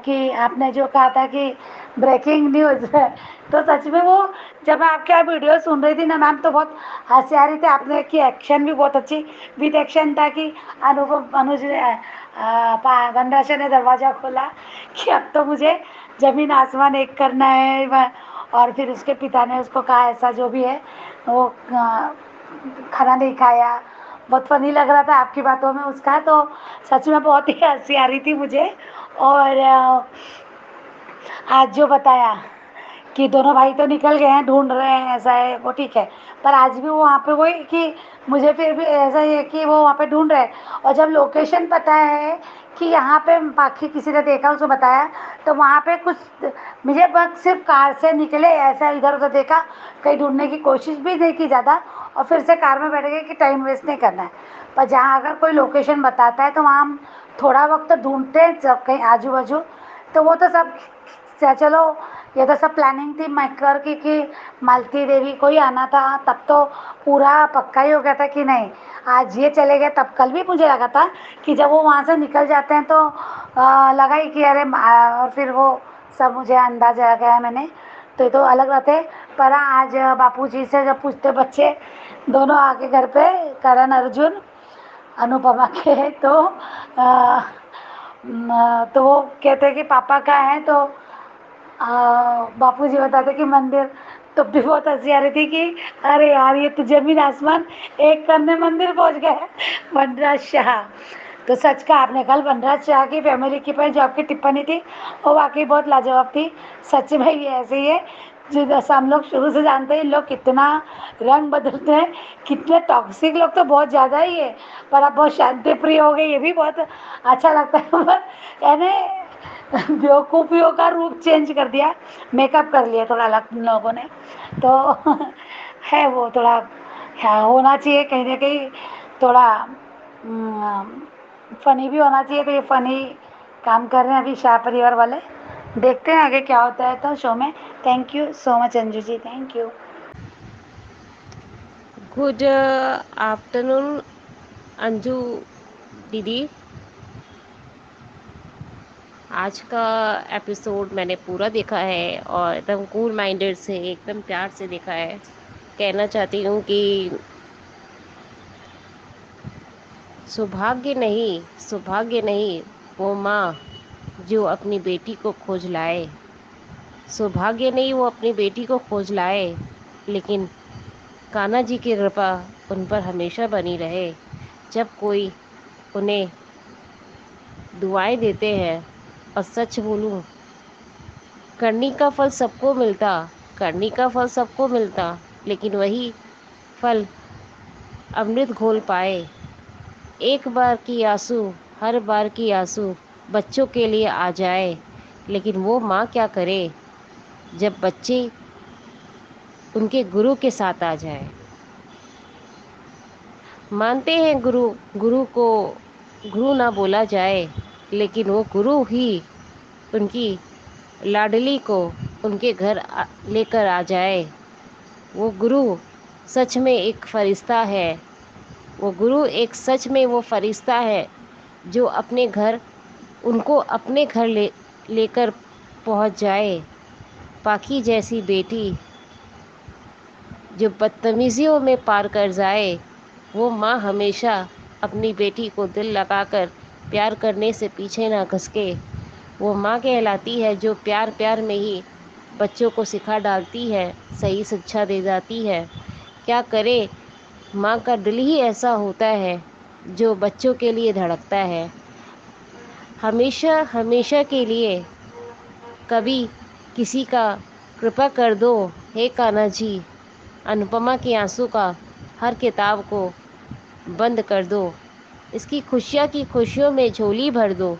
कि आपने जो कहा था कि ब्रेकिंग न्यूज़ है, तो सच में वो जब मैं आपके वीडियो सुन रही थी ना मैम, तो बहुत हंसी आ रही थी। आपने की एक्शन भी बहुत अच्छी विद एक्शन था कि अनुज वनराज ने दरवाज़ा खोला कि अब तो मुझे ज़मीन आसमान एक करना है, और फिर उसके पिता ने उसको कहा ऐसा जो भी है वो खाना नहीं खाया। बहुत फनी लग रहा था आपकी बातों में उसका, तो सच में बहुत ही हंसी आ रही थी मुझे। और आज जो बताया कि दोनों भाई तो निकल गए हैं, ढूंढ रहे हैं, ऐसा है वो ठीक है, पर आज भी वो वहाँ पे वही कि मुझे फिर भी ऐसा ही है कि वो वहाँ पे ढूंढ रहे हैं। और जब लोकेशन पता है कि यहाँ पे बाकी किसी ने देखा, उसको बताया, तो वहाँ पे कुछ मुझे बस सिर्फ कार से निकले, ऐसा इधर उधर देखा, कहीं ढूंढने की कोशिश भी नहीं की ज़्यादा, और फिर से कार में बैठ गए कि टाइम वेस्ट नहीं करना है। पर जहाँ अगर कोई लोकेशन बताता है तो वहाँ हम थोड़ा वक्त ढूंढते हैं, जब कहीं आजू बाजू, तो वो तो सब चलो, ये तो सब प्लानिंग थी मेकर की कि मालती देवी को ही आना था, तब तो पूरा पक्का ही हो गया था कि नहीं आज ये चले गए। तब कल भी मुझे लगा था कि जब वो वहाँ से निकल जाते हैं तो लगा ही कि अरे और फिर वो सब मुझे अंदाजा आ गया मैंने, तो ये तो अलग बात है। पर आज बापूजी से जब पूछते बच्चे दोनों आके घर पे, करण अर्जुन अनुपमा के, तो तो वो कहते कि पापा कहाँ हैं, तो बापूजी बताते कि मंदिर। तो भी बहुत हंसी आ रही थी कि अरे यार, ये तो जमीन आसमान एक करने मंदिर पहुंच गए वनराज शाह। तो सच का आपने कल वनराज शाह की फैमिली की पर जो आपकी टिप्पणी थी वो वाकई बहुत लाजवाब थी। सच में ये ऐसे ही है, जो जैसा हम लोग शुरू से जानते हैं, इन लोग कितना रंग बदलते हैं, कितने टॉक्सिक लोग तो बहुत ज़्यादा ही है। पर आप बहुत शांति प्रिय हो गए, ये भी बहुत अच्छा लगता है। पर यानी बेवकूफ़ियों का रूप चेंज कर दिया, मेकअप कर लिया थोड़ा अलग उन लोगों ने। तो है वो थोड़ा, हाँ, होना चाहिए कहीं ना कहीं थोड़ा फनी भी होना चाहिए। तो ये फनी काम कर रहे हैं अभी शाह परिवार वाले। देखते हैं आगे क्या होता है तो शो में। Thank you so much Anju ji, thank you. Good afternoon Anju दीदी। आज का एपिसोड मैंने पूरा देखा है और एकदम कूल माइंडेड से, एकदम प्यार से देखा है। कहना चाहती हूँ कि सौभाग्य नहीं वो माँ जो अपनी बेटी को खोज लाए। सौभाग्य नहीं वो अपनी बेटी को खोज लाए, लेकिन कान्हा जी की कृपा उन पर हमेशा बनी रहे। जब कोई उन्हें दुआएं देते हैं, और सच बोलूं, करनी का फल सबको मिलता, लेकिन वही फल अमृत घोल पाए। एक बार की आंसू, हर बार की आंसू बच्चों के लिए आ जाए, लेकिन वो माँ क्या करे जब बच्चे उनके गुरु के साथ आ जाए। मानते हैं गुरु को गुरु ना बोला जाए, लेकिन वो गुरु ही उनकी लाडली को उनके घर लेकर आ जाए। वो गुरु सच में एक फरिश्ता है। वो गुरु एक सच में वो फरिश्ता है जो अपने घर, उनको अपने घर लेकर पहुंच जाए। पाखी जैसी बेटी जो बदतमीजियों में पार कर जाए, वो माँ हमेशा अपनी बेटी को दिल लगाकर प्यार करने से पीछे ना खसके। वो माँ कहलाती है जो प्यार प्यार में ही बच्चों को सिखा डालती है, सही शिक्षा दे जाती है। क्या करे, माँ का दिल ही ऐसा होता है जो बच्चों के लिए धड़कता है। हमेशा हमेशा के लिए कभी किसी का कृपा कर दो हे कान्हा जी। अनुपमा के आंसू का हर किताब को बंद कर दो। इसकी खुशियाँ की खुशियों में झोली भर दो।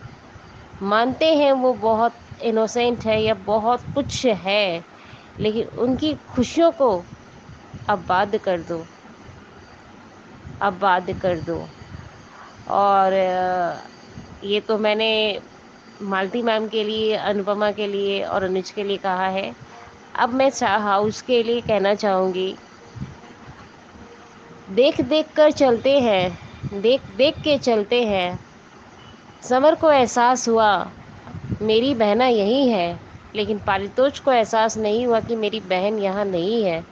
मानते हैं वो बहुत इनोसेंट है या बहुत कुछ है, लेकिन उनकी खुशियों को अब बात कर दो, और ये तो मैंने मालती मैम के लिए, अनुपमा के लिए और अनुज के लिए कहा है। अब मैं हाउस के लिए कहना चाहूँगी, देख देख कर चलते हैं, देख देख के चलते हैं। समर को एहसास हुआ मेरी बहना यही है, लेकिन पारितोष को एहसास नहीं हुआ कि मेरी बहन यहाँ नहीं है।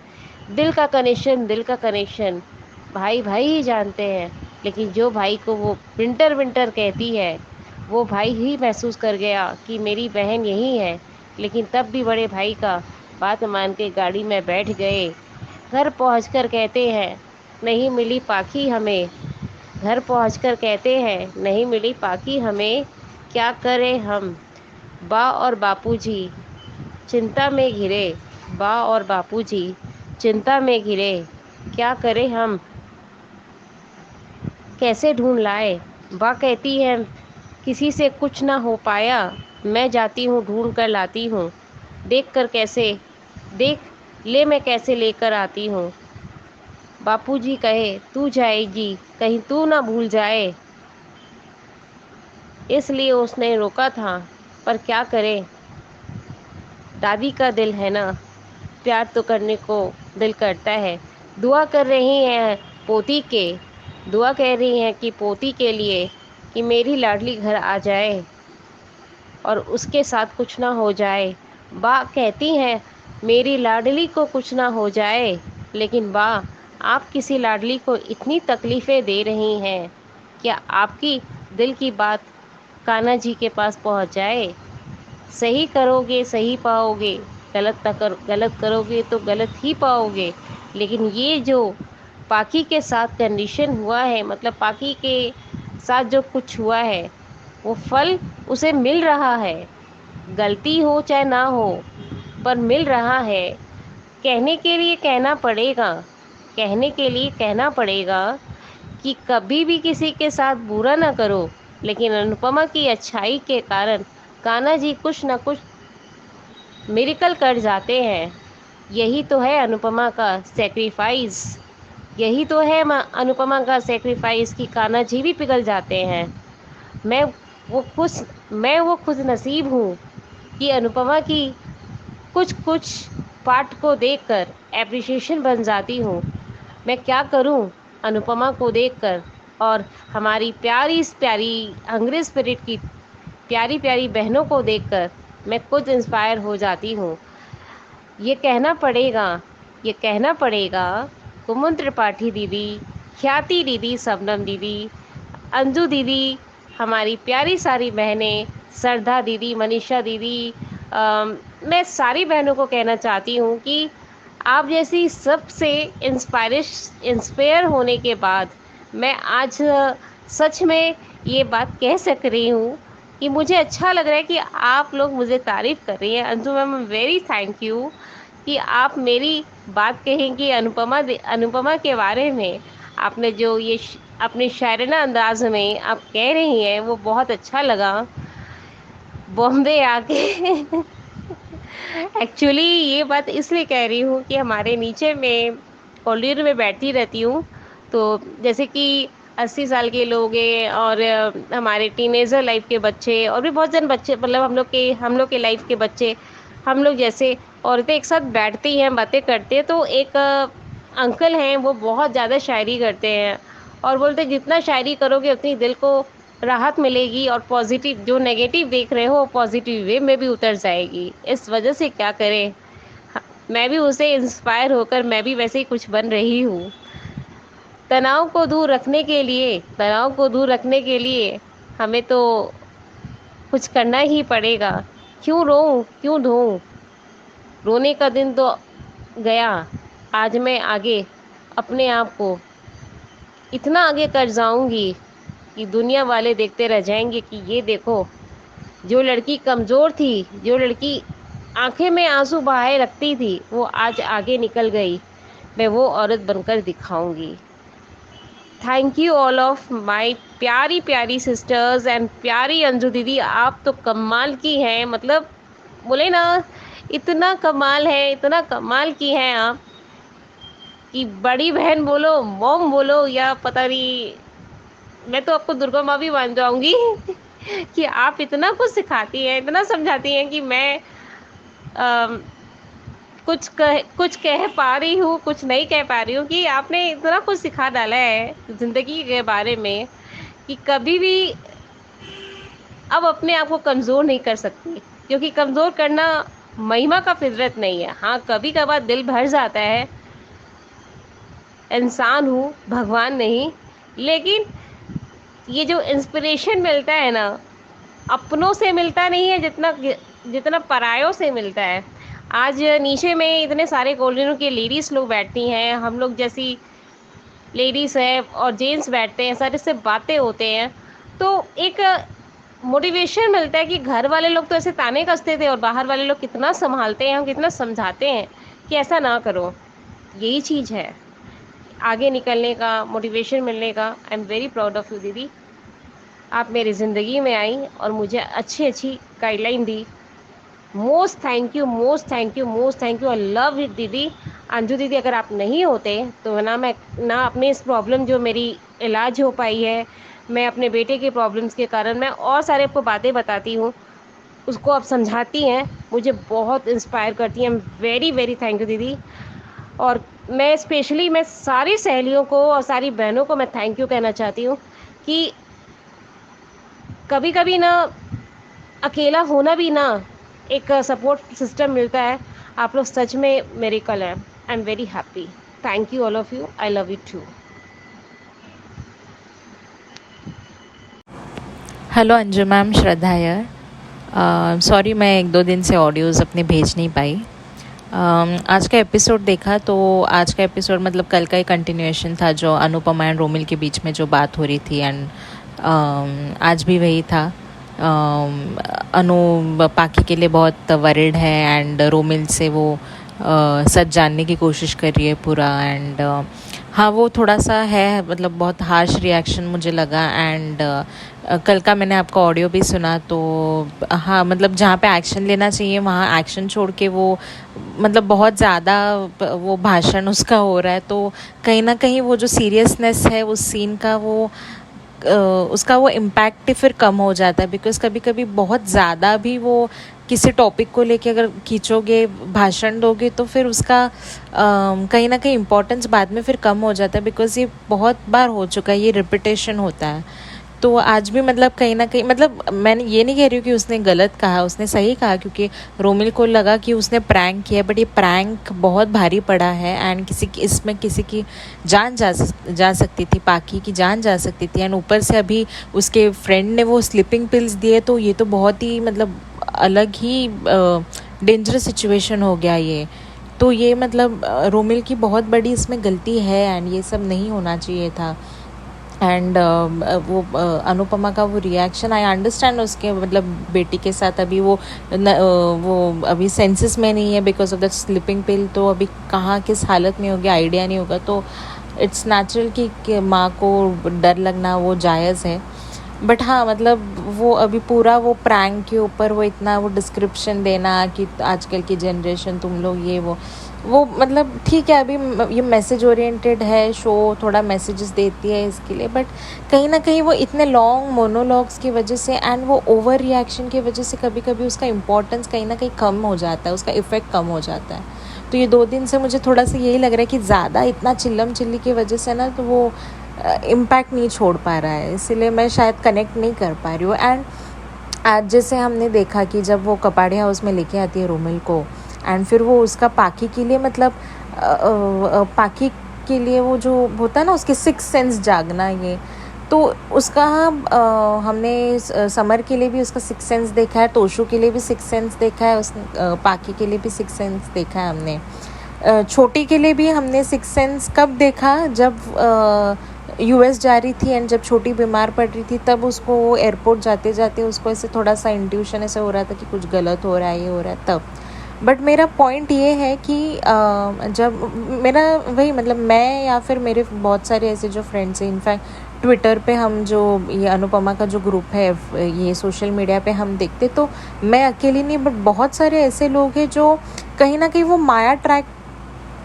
दिल का कनेक्शन भाई भाई ही जानते हैं, लेकिन जो भाई को वो विंटर विंटर कहती है, वो भाई ही महसूस कर गया कि मेरी बहन यही है। लेकिन तब भी बड़े भाई का बात मान के गाड़ी में बैठ गए। घर पहुंचकर कहते हैं नहीं मिली पाखी हमें। घर पहुंचकर कहते हैं नहीं मिली पाखी हमें, क्या करें हम। बा और बापूजी चिंता में घिरे, क्या करें हम, कैसे ढूंढ लाए। बा कहती है किसी से कुछ ना हो पाया, मैं जाती हूँ ढूंढ कर लाती हूँ। देख ले मैं कैसे लेकर आती हूँ। बापूजी कहे तू जाएगी कहीं तू ना भूल जाए, इसलिए उसने रोका था। पर क्या करे, दादी का दिल है ना, प्यार तो करने को दिल करता है। दुआ कर रही हैं पोती के दुआ कह रही हैं कि पोती के लिए कि मेरी लाडली घर आ जाए और उसके साथ कुछ ना हो जाए। बा कहती हैं मेरी लाडली को कुछ ना हो जाए, लेकिन बा आप किसी लाडली को इतनी तकलीफ़ें दे रही हैं, क्या आपकी दिल की बात कान्हा जी के पास पहुंच जाए। सही करोगे सही पाओगे, गलत करोगे तो गलत ही पाओगे। लेकिन ये जो पाखी के साथ कंडीशन हुआ है, मतलब पाखी के साथ जो कुछ हुआ है, वो फल उसे मिल रहा है। गलती हो चाहे ना हो, पर मिल रहा है। कहने के लिए कहना पड़ेगा, कहने के लिए कहना पड़ेगा कि कभी भी किसी के साथ बुरा ना करो। लेकिन अनुपमा की अच्छाई के कारण कान्हा जी कुछ ना कुछ मिरेकल कर जाते हैं। यही तो है अनुपमा का सेक्रीफाइस, यही तो है अनुपमा का सेक्रीफाइस कि कान्हा जी भी पिघल जाते हैं। मैं वो खुश नसीब हूँ कि अनुपमा की कुछ कुछ पार्ट को देखकर एप्रिसिएशन बन जाती हूँ। मैं क्या करूँ अनुपमा को देखकर, और हमारी प्यारी प्यारी हंग्री स्पिरिट की प्यारी प्यारी बहनों को देखकर मैं खुद इंस्पायर हो जाती हूँ। ये कहना पड़ेगा, ये कहना पड़ेगा, कुमुद त्रिपाठी दीदी, ख्याति दीदी, सबनम दीदी, अंजू दीदी, हमारी प्यारी सारी बहनें, सरधा दीदी, मनीषा दीदी, मैं सारी बहनों को कहना चाहती हूँ कि आप जैसी सबसे इंस्पायर होने के बाद मैं आज सच में ये बात कह सक रही हूँ कि मुझे अच्छा लग रहा है कि आप लोग मुझे तारीफ़ कर रही हैं। Anju ma'am, very thank you कि आप मेरी बात कहें कि अनुपमा के बारे में आपने जो ये अपने शायराना अंदाज में आप कह रही हैं, वो बहुत अच्छा लगा बॉम्बे आके। एक्चुअली ये बात इसलिए कह रही हूँ कि हमारे नीचे में कॉलोनी में बैठती रहती हूँ, तो जैसे कि 80 साल के लोग हैं और हमारे टीनेजर लाइफ के बच्चे और भी बहुत जन बच्चे, मतलब हम लोग के लाइफ के बच्चे, हम लोग जैसे औरतें एक साथ बैठती हैं, बातें करते हैं। तो एक अंकल हैं, वो बहुत ज़्यादा शायरी करते हैं और बोलते हैं जितना शायरी करोगे उतनी दिल को राहत मिलेगी और पॉजिटिव, जो नेगेटिव देख रहे हो पॉजिटिव वे में भी उतर जाएगी। इस वजह से क्या करें, मैं भी उसे इंस्पायर होकर मैं भी वैसे ही कुछ बन रही हूँ। तनाव को दूर रखने के लिए, तनाव को दूर रखने के लिए हमें तो कुछ करना ही पड़ेगा। क्यों रोऊं, क्यों ढोऊं, रोने का दिन तो गया। आज मैं आगे अपने आप को इतना आगे कर जाऊंगी कि दुनिया वाले देखते रह जाएंगे कि ये देखो, जो लड़की कमज़ोर थी, जो लड़की आंखें में आंसू बहाए रखती थी, वो आज आगे निकल गई। मैं वो औरत बनकर दिखाऊंगी। Thank you all of my प्यारी प्यारी सिस्टर्स एंड प्यारी अंजू दीदी, आप तो कमाल की हैं। मतलब बोले ना, इतना कमाल है, इतना कमाल की हैं आप कि बड़ी बहन बोलो, मॉम बोलो, या पता नहीं, मैं तो आपको दुर्गा माँ भी मान जाऊंगी कि आप इतना कुछ सिखाती हैं, इतना समझाती हैं कि मैं अम, कुछ कह पा रही हूँ, कुछ नहीं कह पा रही हूँ, कि आपने इतना कुछ सिखा डाला है ज़िंदगी के बारे में कि कभी भी अब अपने आप को कमज़ोर नहीं कर सकती, क्योंकि कमज़ोर करना महिमा का फितरत नहीं है। हाँ, कभी कभार दिल भर जाता है, इंसान हूँ, भगवान नहीं। लेकिन ये जो इंस्पिरेशन मिलता है ना, अपनों से मिलता नहीं है जितना जितना परायों से मिलता है। आज नीचे में इतने सारे कॉलोनियों की लेडीज़ लोग बैठती हैं, हम लोग जैसी लेडीज़ है और जेंट्स बैठते हैं, सारे से बातें होते हैं, तो एक मोटिवेशन मिलता है कि घर वाले लोग तो ऐसे ताने कसते थे और बाहर वाले लोग कितना संभालते हैं, हम कितना समझाते हैं कि ऐसा ना करो। यही चीज़ है आगे निकलने का, मोटिवेशन मिलने का। आई am very proud of you दीदी, आप मेरी ज़िंदगी में आई और मुझे अच्छी अच्छी guideline the. Most thank you, most thank you, most thank you. I love it दीदी। अंजू दीदी, अगर आप नहीं होते तो ना अपनी इस प्रॉब्लम जो मेरी इलाज हो पाई है, मैं अपने बेटे के प्रॉब्लम्स के कारण मैं और सारे आपको बातें बताती हूँ, उसको आप समझाती हैं, मुझे बहुत इंस्पायर करती हैं। वेरी वेरी थैंक यू दीदी। और मैं स्पेशली मैं सारी सहेलियों को और सारी बहनों को मैं थैंक यू कहना चाहती हूँ कि कभी कभी ना अकेला होना भी ना एक सपोर्ट सिस्टम मिलता है। आप लोग सच में मिरेकल हैं। I am very happy. Thank you all of you. I love you too. Hello Anju ma'am, Shraddha यार। सॉरी मैं 1-2 दिन से ऑडियोज़ अपने भेज नहीं पाई। आज का एपिसोड देखा तो आज का एपिसोड मतलब कल का ही कंटिन्यूएशन था, जो अनुपमा एंड रोमिल के बीच में जो बात हो रही थी। एंड आज भी वही था। अनु पाकी के लिए बहुत वरिड है एंड रोमिल से वो सच जानने की कोशिश कर रही है पूरा। एंड हाँ, वो थोड़ा सा है मतलब बहुत हार्श रिएक्शन मुझे लगा। एंड कल का मैंने आपका ऑडियो भी सुना तो हाँ, मतलब जहाँ पे एक्शन लेना चाहिए वहाँ एक्शन छोड़ के वो मतलब बहुत ज़्यादा वो भाषण उसका हो रहा है। तो कहीं ना कहीं वो जो सीरियसनेस है उस सीन का, वो उसका वो इम्पैक्ट फिर कम हो जाता है। बिकॉज़ कभी कभी बहुत ज़्यादा भी वो किसी टॉपिक को लेके अगर खींचोगे, भाषण दोगे, तो फिर उसका कहीं ना कहीं इम्पोर्टेंस बाद में फिर कम हो जाता है। बिकॉज़ ये बहुत बार हो चुका है, ये रिपीटेशन होता है। तो आज भी मतलब कहीं ना कहीं मतलब मैंने ये नहीं कह रही हूँ कि उसने गलत कहा, उसने सही कहा, क्योंकि रोमिल को लगा कि उसने प्रैंक किया, बट ये प्रैंक बहुत भारी पड़ा है। एंड इसमें किसी की जान जा सकती थी, पाकी की जान जा सकती थी। एंड ऊपर से अभी उसके फ्रेंड ने वो स्लीपिंग पिल्स दिए, तो ये तो बहुत ही मतलब अलग ही डेंजरस सिचुएशन हो गया ये। तो ये मतलब रोमिल की बहुत बड़ी इसमें गलती है एंड ये सब नहीं होना चाहिए था। एंड वो अनुपमा का वो रिएक्शन, आई अंडरस्टैंड उसके मतलब बेटी के साथ अभी वो अभी सेंसेस में नहीं है बिकॉज ऑफ दैट स्लीपिंग पिल। तो अभी कहाँ किस हालत में होगी आइडिया नहीं होगा। तो इट्स नेचुरल कि माँ को डर लगना वो जायज़ है। बट हाँ, मतलब वो अभी पूरा वो प्रैंक के ऊपर वो इतना वो डिस्क्रिप्शन देना कि आजकल की जनरेशन तुम लोग ये वो मतलब ठीक है, अभी ये मैसेज ओरिएंटेड है शो, थोड़ा मैसेजेस देती है इसके लिए। बट कहीं ना कहीं वो इतने लॉन्ग मोनोलॉग्स की वजह से एंड वो ओवर रिएक्शन की वजह से कभी कभी उसका इम्पोर्टेंस कहीं ना कहीं कम हो जाता है, उसका इफ़ेक्ट कम हो जाता है। तो ये 2 दिन से मुझे थोड़ा सा यही लग रहा है कि ज़्यादा इतना चिल्लम चिल्ली की वजह से ना, तो वो इम्पैक्ट नहीं छोड़ पा रहा है, इसीलिए मैं शायद कनेक्ट नहीं कर पा रही हूँ। एंड आज जैसे हमने देखा कि जब वो कपाड़े हाउस में लेके आती है रोमिल को, एंड फिर वो उसका पाकी के लिए मतलब पाकी के लिए वो जो होता है ना उसके 6 सेंस जागना, ये तो उसका हमने समर के लिए भी उसका 6 सेंस देखा है, तोशु के लिए भी 6 सेंस देखा है, पाकी के लिए भी 6 सेंस देखा है हमने। छोटी के लिए भी हमने 6 सेंस कब देखा, जब यूएस जा रही थी एंड जब छोटी बीमार पड़ रही थी, तब उसको एयरपोर्ट जाते जाते उसको ऐसे थोड़ा सा इंट्यूशन ऐसे हो रहा था कि कुछ गलत हो रहा है, ये हो रहा है तब। बट मेरा पॉइंट ये है कि जब मेरा वही मतलब मैं या फिर मेरे बहुत सारे ऐसे जो फ्रेंड्स हैं, इनफैक्ट ट्विटर पे हम जो ये अनुपमा का जो ग्रुप है, ये सोशल मीडिया पे हम देखते, तो मैं अकेली नहीं बट बहुत सारे ऐसे लोग हैं जो कहीं ना कहीं वो माया ट्रैक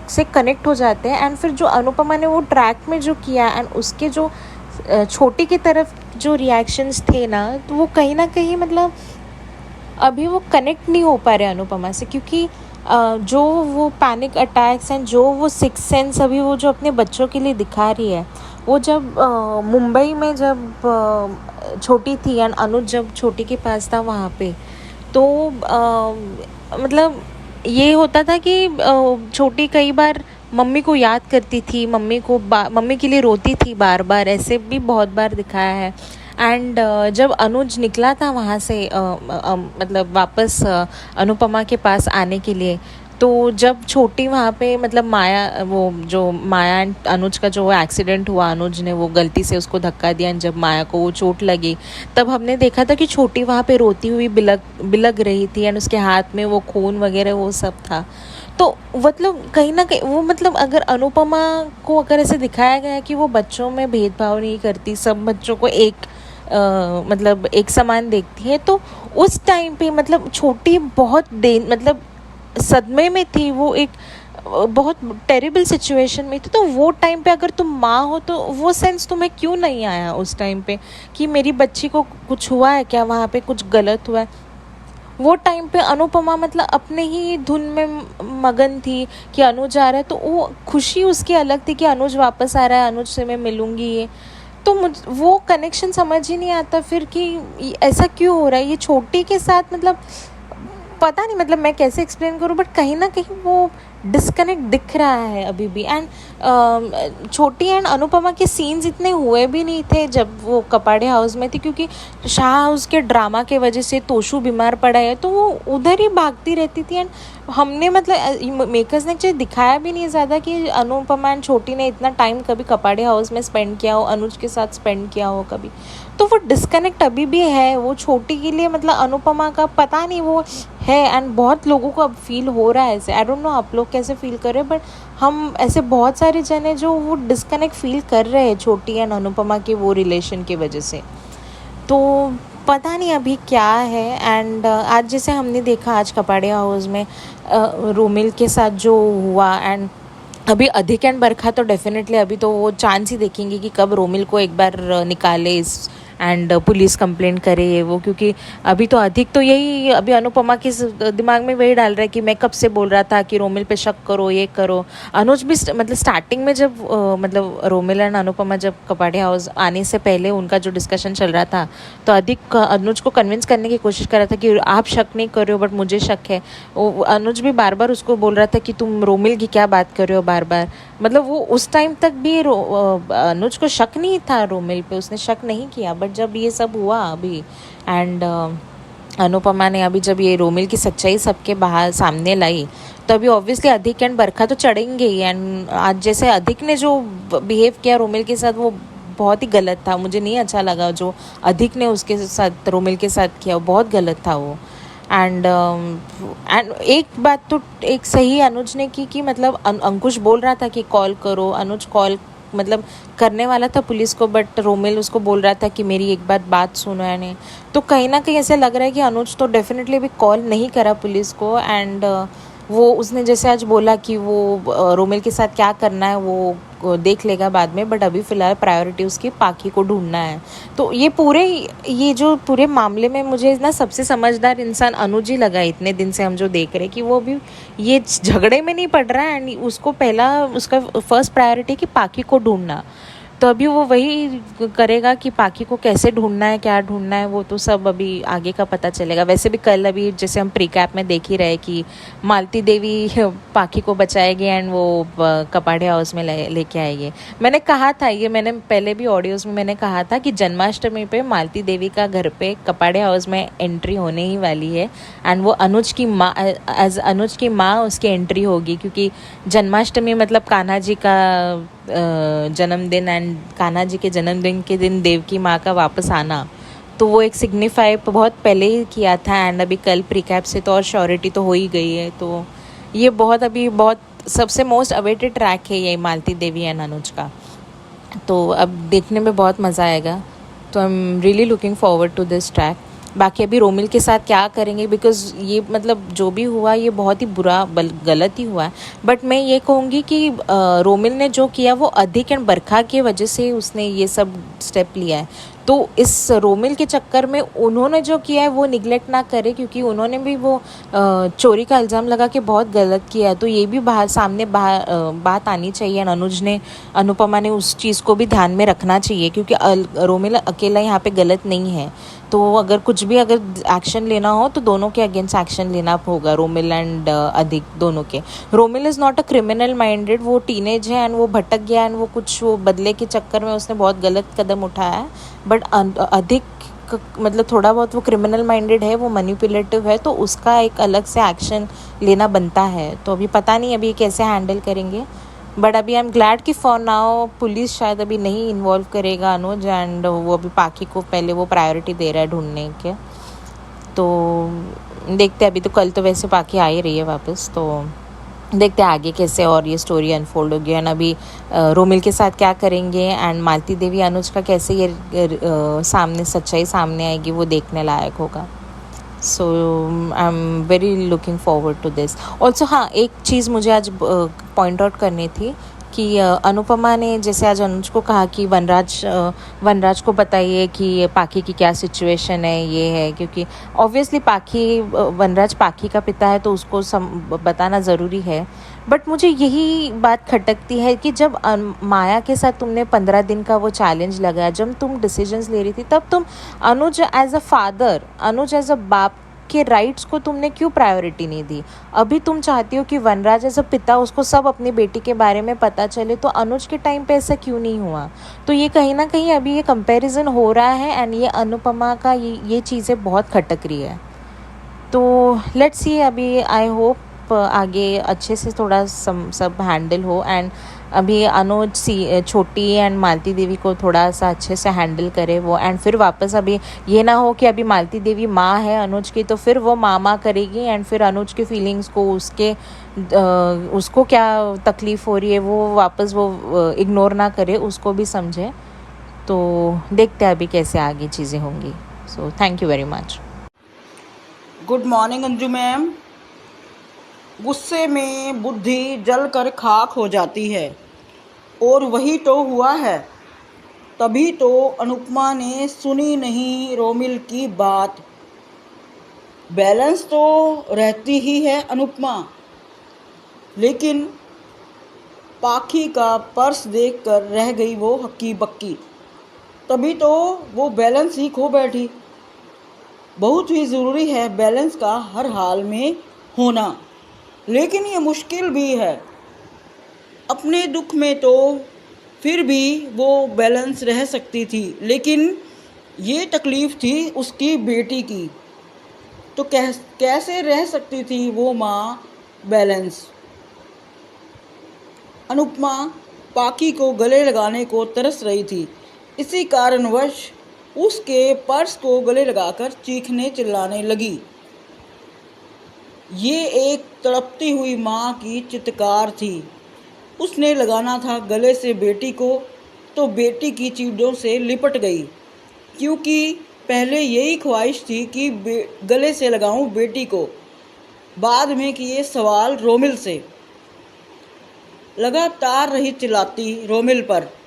से कनेक्ट हो जाते हैं। एंड फिर जो अनुपमा ने वो ट्रैक में जो किया एंड उसके जो छोटी की तरफ जो रिएक्शंस थे ना, तो वो कहीं ना कहीं मतलब अभी वो कनेक्ट नहीं हो पा रहे अनुपमा से, क्योंकि जो वो पैनिक अटैक्स एंड जो वो 6 सेंस अभी वो जो अपने बच्चों के लिए दिखा रही है, वो जब मुंबई में जब छोटी थी एंड अनुज जब छोटी के पास था वहाँ पे, तो मतलब ये होता था कि छोटी कई बार मम्मी को याद करती थी, मम्मी के लिए रोती थी बार बार, ऐसे भी बहुत बार दिखाया है। एंड जब अनुज निकला था वहाँ से मतलब वापस अनुपमा के पास आने के लिए, तो जब छोटी वहाँ पे मतलब माया, वो जो माया एंड अनुज का जो एक्सीडेंट हुआ, अनुज ने वो गलती से उसको धक्का दिया, जब माया को वो चोट लगी, तब हमने देखा था कि छोटी वहाँ पे रोती हुई बिलग रही थी एंड उसके हाथ में वो खून वगैरह वो सब था। तो मतलब कहीं ना कहीं वो मतलब अगर अनुपमा को अगर ऐसे दिखाया गया कि वो बच्चों में भेदभाव नहीं करती, सब बच्चों को मतलब एक समान देखती है, तो उस टाइम पे मतलब छोटी बहुत मतलब सदमे में थी, वो एक बहुत टेरिबल सिचुएशन में थी। तो वो टाइम पे अगर तुम माँ हो तो वो सेंस तुम्हें क्यों नहीं आया उस टाइम पे कि मेरी बच्ची को कुछ हुआ है क्या, वहाँ पे कुछ गलत हुआ है? वो टाइम पे अनुपमा मतलब अपने ही धुन में मगन थी कि अनुज आ रहा है, तो वो खुशी उसकी अलग थी कि अनुज वापस आ रहा है, अनुज से मैं मिलूँगी। ये तो वो कनेक्शन समझ ही नहीं आता फिर कि ऐसा क्यों हो रहा है ये छोटी के साथ। मतलब पता नहीं, मतलब मैं कैसे एक्सप्लेन करूँ, बट कहीं ना कहीं वो डिस्कनेक्ट दिख रहा है अभी भी। एंड छोटी एंड अनुपमा के सीन्स इतने हुए भी नहीं थे जब वो कपाड़े हाउस में थी, क्योंकि शाह हाउस के ड्रामा के वजह से तोशु बीमार पड़ा है तो वो उधर ही भागती रहती थी। एंड हमने मतलब मेकर्स ने चाहे दिखाया भी नहीं ज़्यादा कि अनुपमा एंड छोटी ने इतना टाइम कभी कपाड़े हाउस में स्पेंड किया हो, अनुज के साथ स्पेंड किया हो कभी। तो वो डिस्कनेक्ट अभी भी है। वो छोटी के लिए मतलब अनुपमा का पता नहीं वो है, एंड बहुत लोगों को अब फील हो रहा है ऐसे। आई डोंट नो आप लोग कैसे फील कर रहे हैं, बट हम ऐसे बहुत सारे जन हैं जो वो डिस्कनेक्ट फील कर रहे हैं छोटी एंड अनुपमा के वो रिलेशन की वजह से। तो पता नहीं अभी क्या है। एंड आज जैसे हमने देखा आज कपाड़े हाउस में रोमिल के साथ जो हुआ, एंड अभी अधिक एंड बरखा तो डेफिनेटली अभी तो वो चांस ही देखेंगे कि कब रोमिल को एक बार निकाले इस एंड पुलिस कंप्लेंट करे ये वो, क्योंकि अभी तो अधिक तो यही अभी अनुपमा के दिमाग में वही डाल रहा है कि मैं कब से बोल रहा था कि रोमिल पे शक करो, ये करो। अनुज भी मतलब स्टार्टिंग में जब मतलब रोमिल एंड अनुपमा जब कपाड़े हाउस आने से पहले उनका जो डिस्कशन चल रहा था तो अधिक अनुज को कन्विंस करने की कोशिश कर रहा था कि आप शक नहीं कर रहे हो बट मुझे शक है। अनुज भी बार बार उसको बोल रहा था कि तुम रोमिल की क्या बात कर रहे हो बार बार। मतलब वो उस टाइम तक भी अनुज को शक नहीं था रोमिल पे, उसने शक नहीं किया। बट जब ये सब हुआ अभी एंड अनुपमा ने अभी जब ये रोमिल की सच्चाई सबके बाहर सामने लाई तो अभी ऑब्वियसली अधिक एंड बरखा तो चढ़ेंगे ही। एंड आज जैसे अधिक ने जो बिहेव किया रोमिल के साथ वो बहुत ही गलत था, मुझे नहीं अच्छा लगा जो अधिक ने उसके साथ रोमिल के साथ किया, वो बहुत गलत था वो। एंड एक बात तो एक सही अनुज ने की कि मतलब अंकुश बोल रहा था कि कॉल करो, अनुज कॉल मतलब करने वाला था पुलिस को, बट रोमिल उसको बोल रहा था कि मेरी एक बात सुनो यानी। तो कहीं ना कहीं ऐसा लग रहा है कि अनुज तो डेफिनेटली अभी कॉल नहीं करा पुलिस को। एंड वो उसने जैसे आज बोला कि वो रोमिल के साथ क्या करना है वो देख लेगा बाद में, बट अभी फ़िलहाल प्रायोरिटी उसकी पाखी को ढूंढना है। तो ये जो पूरे मामले में मुझे ना सबसे समझदार इंसान अनुज ही लगा इतने दिन से हम जो देख रहे हैं कि वो अभी ये झगड़े में नहीं पड़ रहा है। एंड उसको पहला उसका फर्स्ट प्रायोरिटी कि पाखी को ढूंढना। तो अभी वो वही करेगा कि पाखी को कैसे ढूंढना है, क्या ढूंढना है, वो तो सब अभी आगे का पता चलेगा। वैसे भी कल अभी जैसे हम प्रीकैप में देख ही रहे कि मालती देवी पाखी को बचाएगी एंड वो कपाड़े हाउस में लेके आएगी। मैंने कहा था ये, मैंने पहले भी ऑडियोज़ में मैंने कहा था कि जन्माष्टमी पे मालती देवी का घर पे कपाड़े हाउस में एंट्री होने ही वाली है। एंड वो अनुज की माँ उसकी एंट्री होगी, क्योंकि जन्माष्टमी मतलब कान्हा जी का जन्मदिन, एंड कान्हा जी के जन्मदिन के दिन देवकी माँ का वापस आना, तो वो एक सिग्निफाई बहुत पहले ही किया था। एंड अभी कल प्रीकैप से तो और श्योरिटी तो हो ही गई है। तो ये बहुत सबसे मोस्ट अवेटेड ट्रैक है ये मालती देवी एंड अनुज का। तो अब देखने में बहुत मज़ा आएगा। तो I am really looking forward to this track. बाकी अभी रोमिल के साथ क्या करेंगे, बिकॉज़ ये मतलब जो भी हुआ ये बहुत ही बुरा गलत ही हुआ है। बट मैं ये कहूँगी कि रोमिल ने जो किया वो अधिक एंड बरखा की वजह से उसने ये सब स्टेप लिया है। तो इस रोमिल के चक्कर में उन्होंने जो किया है वो निगलेक्ट ना करे, क्योंकि उन्होंने भी वो चोरी का इल्ज़ाम लगा के बहुत गलत किया है। तो ये भी बात आनी चाहिए। अनुपमा ने उस चीज़ को भी ध्यान में रखना चाहिए, क्योंकि रोमिल अकेला यहाँ पे गलत नहीं है। तो अगर एक्शन लेना हो तो दोनों के अगेंस्ट एक्शन लेना होगा, रोमिल एंड अधिक दोनों के। Romil is not a criminal minded, वो टीनेज है एंड वो भटक गया एंड वो बदले के चक्कर में उसने बहुत गलत कदम उठाया है। बट अधिक मतलब थोड़ा बहुत वो क्रिमिनल माइंडेड है, वो मैनिपुलेटिव है, तो उसका एक अलग से एक्शन लेना बनता है। तो अभी पता नहीं अभी कैसे हैंडल करेंगे। बट अभी आई एम ग्लैड कि फॉर नाउ पुलिस शायद अभी नहीं इन्वॉल्व करेगा अनुज, एंड वो अभी पाखी को पहले वो प्रायोरिटी दे रहा है ढूंढने के। तो देखते हैं, अभी तो कल तो वैसे पाखी आ ही रही है वापस, तो देखते हैं आगे कैसे और ये स्टोरी अनफोल्ड होगी। एंड अभी रोमिल के साथ क्या करेंगे एंड मालती देवी अनुज का कैसे ये सच्चाई सामने आएगी वो देखने लायक होगा। So I am very looking forward to this also. हाँ, एक चीज़ मुझे आज पॉइंट आउट करनी थी कि अनुपमा ने जैसे आज अनुज को कहा कि वनराज को बताइए कि पाखी की क्या सिचुएशन है, ये है, क्योंकि ऑब्वियसली वनराज पाखी का पिता है तो उसको बताना ज़रूरी है। बट मुझे यही बात खटकती है कि जब माया के साथ तुमने 15 दिन का वो चैलेंज लगाया, जब तुम डिसीजंस ले रही थी, तब तुम Anuj as a father, Anuj as a बाप के राइट्स को तुमने क्यों प्रायोरिटी नहीं दी? अभी तुम चाहती हो कि वनराज एज अ पिता उसको सब अपनी बेटी के बारे में पता चले, तो अनुज के टाइम पे ऐसा क्यों नहीं हुआ? तो ये कहीं ना कहीं अभी ये कंपैरिजन हो रहा है एंड ये अनुपमा का ये चीज़ें बहुत खटक रही है। तो लेट्स सी, अभी आई होप आगे अच्छे से थोड़ा सब हैंडल हो एंड अभी अनुज छोटी एंड मालती देवी को थोड़ा सा अच्छे से हैंडल करे वो, एंड फिर वापस अभी ये ना हो कि अभी मालती देवी माँ है अनुज की तो फिर वो माँ करेगी एंड फिर अनुज की फीलिंग्स को उसको क्या तकलीफ़ हो रही है वो वापस वो इग्नोर ना करे, उसको भी समझे। तो देखते हैं अभी कैसे आगे चीज़ें होंगी। So thank you very much. Good morning Anju ma'am. गुस्से में बुद्धि जलकर खाक हो जाती है और वही तो हुआ है। तभी तो अनुपमा ने सुनी नहीं रोमिल की बात। बैलेंस तो रहती ही है अनुपमा, लेकिन पाखी का पर्स देखकर रह गई वो हक्की बक्की। तभी तो वो बैलेंस ही खो बैठी। बहुत ही ज़रूरी है बैलेंस का हर हाल में होना, लेकिन ये मुश्किल भी है। अपने दुख में तो फिर भी वो बैलेंस रह सकती थी, लेकिन ये तकलीफ़ थी उसकी बेटी की, तो कैसे रह सकती थी वो माँ बैलेंस। अनुपमा पाकी को गले लगाने को तरस रही थी। इसी कारणवश उसके पर्स को गले लगाकर चीखने चिल्लाने लगी। ये एक तड़पती हुई माँ की चित्कार थी। उसने लगाना था गले से बेटी को, तो बेटी की चीड़ों से लिपट गई, क्योंकि पहले यही ख्वाहिश थी कि गले से लगाऊं बेटी को। बाद में किए सवाल रोमिल से। लगातार रही चिल्लाती रोमिल पर।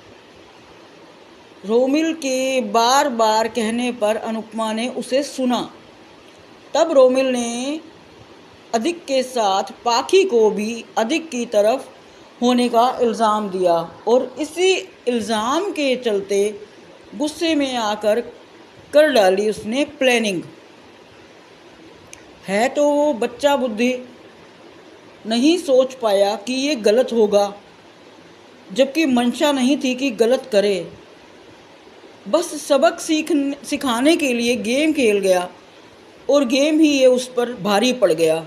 रोमिल के बार बार कहने पर अनुपमा ने उसे सुना। तब रोमिल ने अधिक के साथ पाखी को भी अधिक की तरफ होने का इल्ज़ाम दिया और इसी इल्ज़ाम के चलते गुस्से में आकर कर डाली उसने प्लानिंग। है तो वो बच्चा बुद्धि, नहीं सोच पाया कि ये गलत होगा, जबकि मंशा नहीं थी कि गलत करे। बस सबक सिखाने के लिए गेम खेल गया और गेम ही ये उस पर भारी पड़ गया।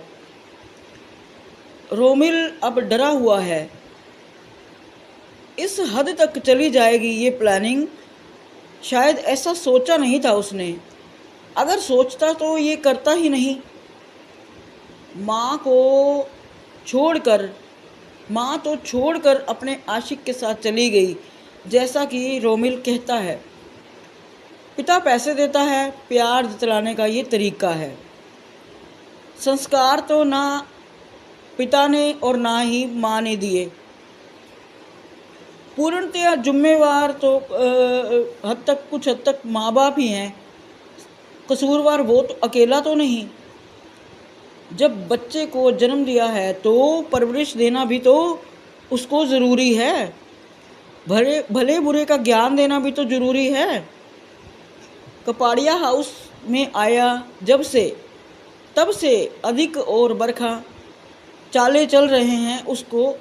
रोमिल अब डरा हुआ है। इस हद तक चली जाएगी ये प्लानिंग, शायद ऐसा सोचा नहीं था उसने। अगर सोचता तो ये करता ही नहीं। माँ तो छोड़कर अपने आशिक के साथ चली गई, जैसा कि रोमिल कहता है। पिता पैसे देता है, प्यार जताने का ये तरीका है। संस्कार तो ना पिता ने और ना ही माँ ने दिए। पूर्णतया जिम्मेवार तो कुछ हद तक माँ बाप ही हैं। कसूरवार वो तो अकेला तो नहीं। जब बच्चे को जन्म दिया है तो परवरिश देना भी तो उसको ज़रूरी है। भले बुरे का ज्ञान देना भी तो ज़रूरी है। कपाड़िया हाउस में आया तब से अधिक और बरखा चालें चल रहे हैं उसको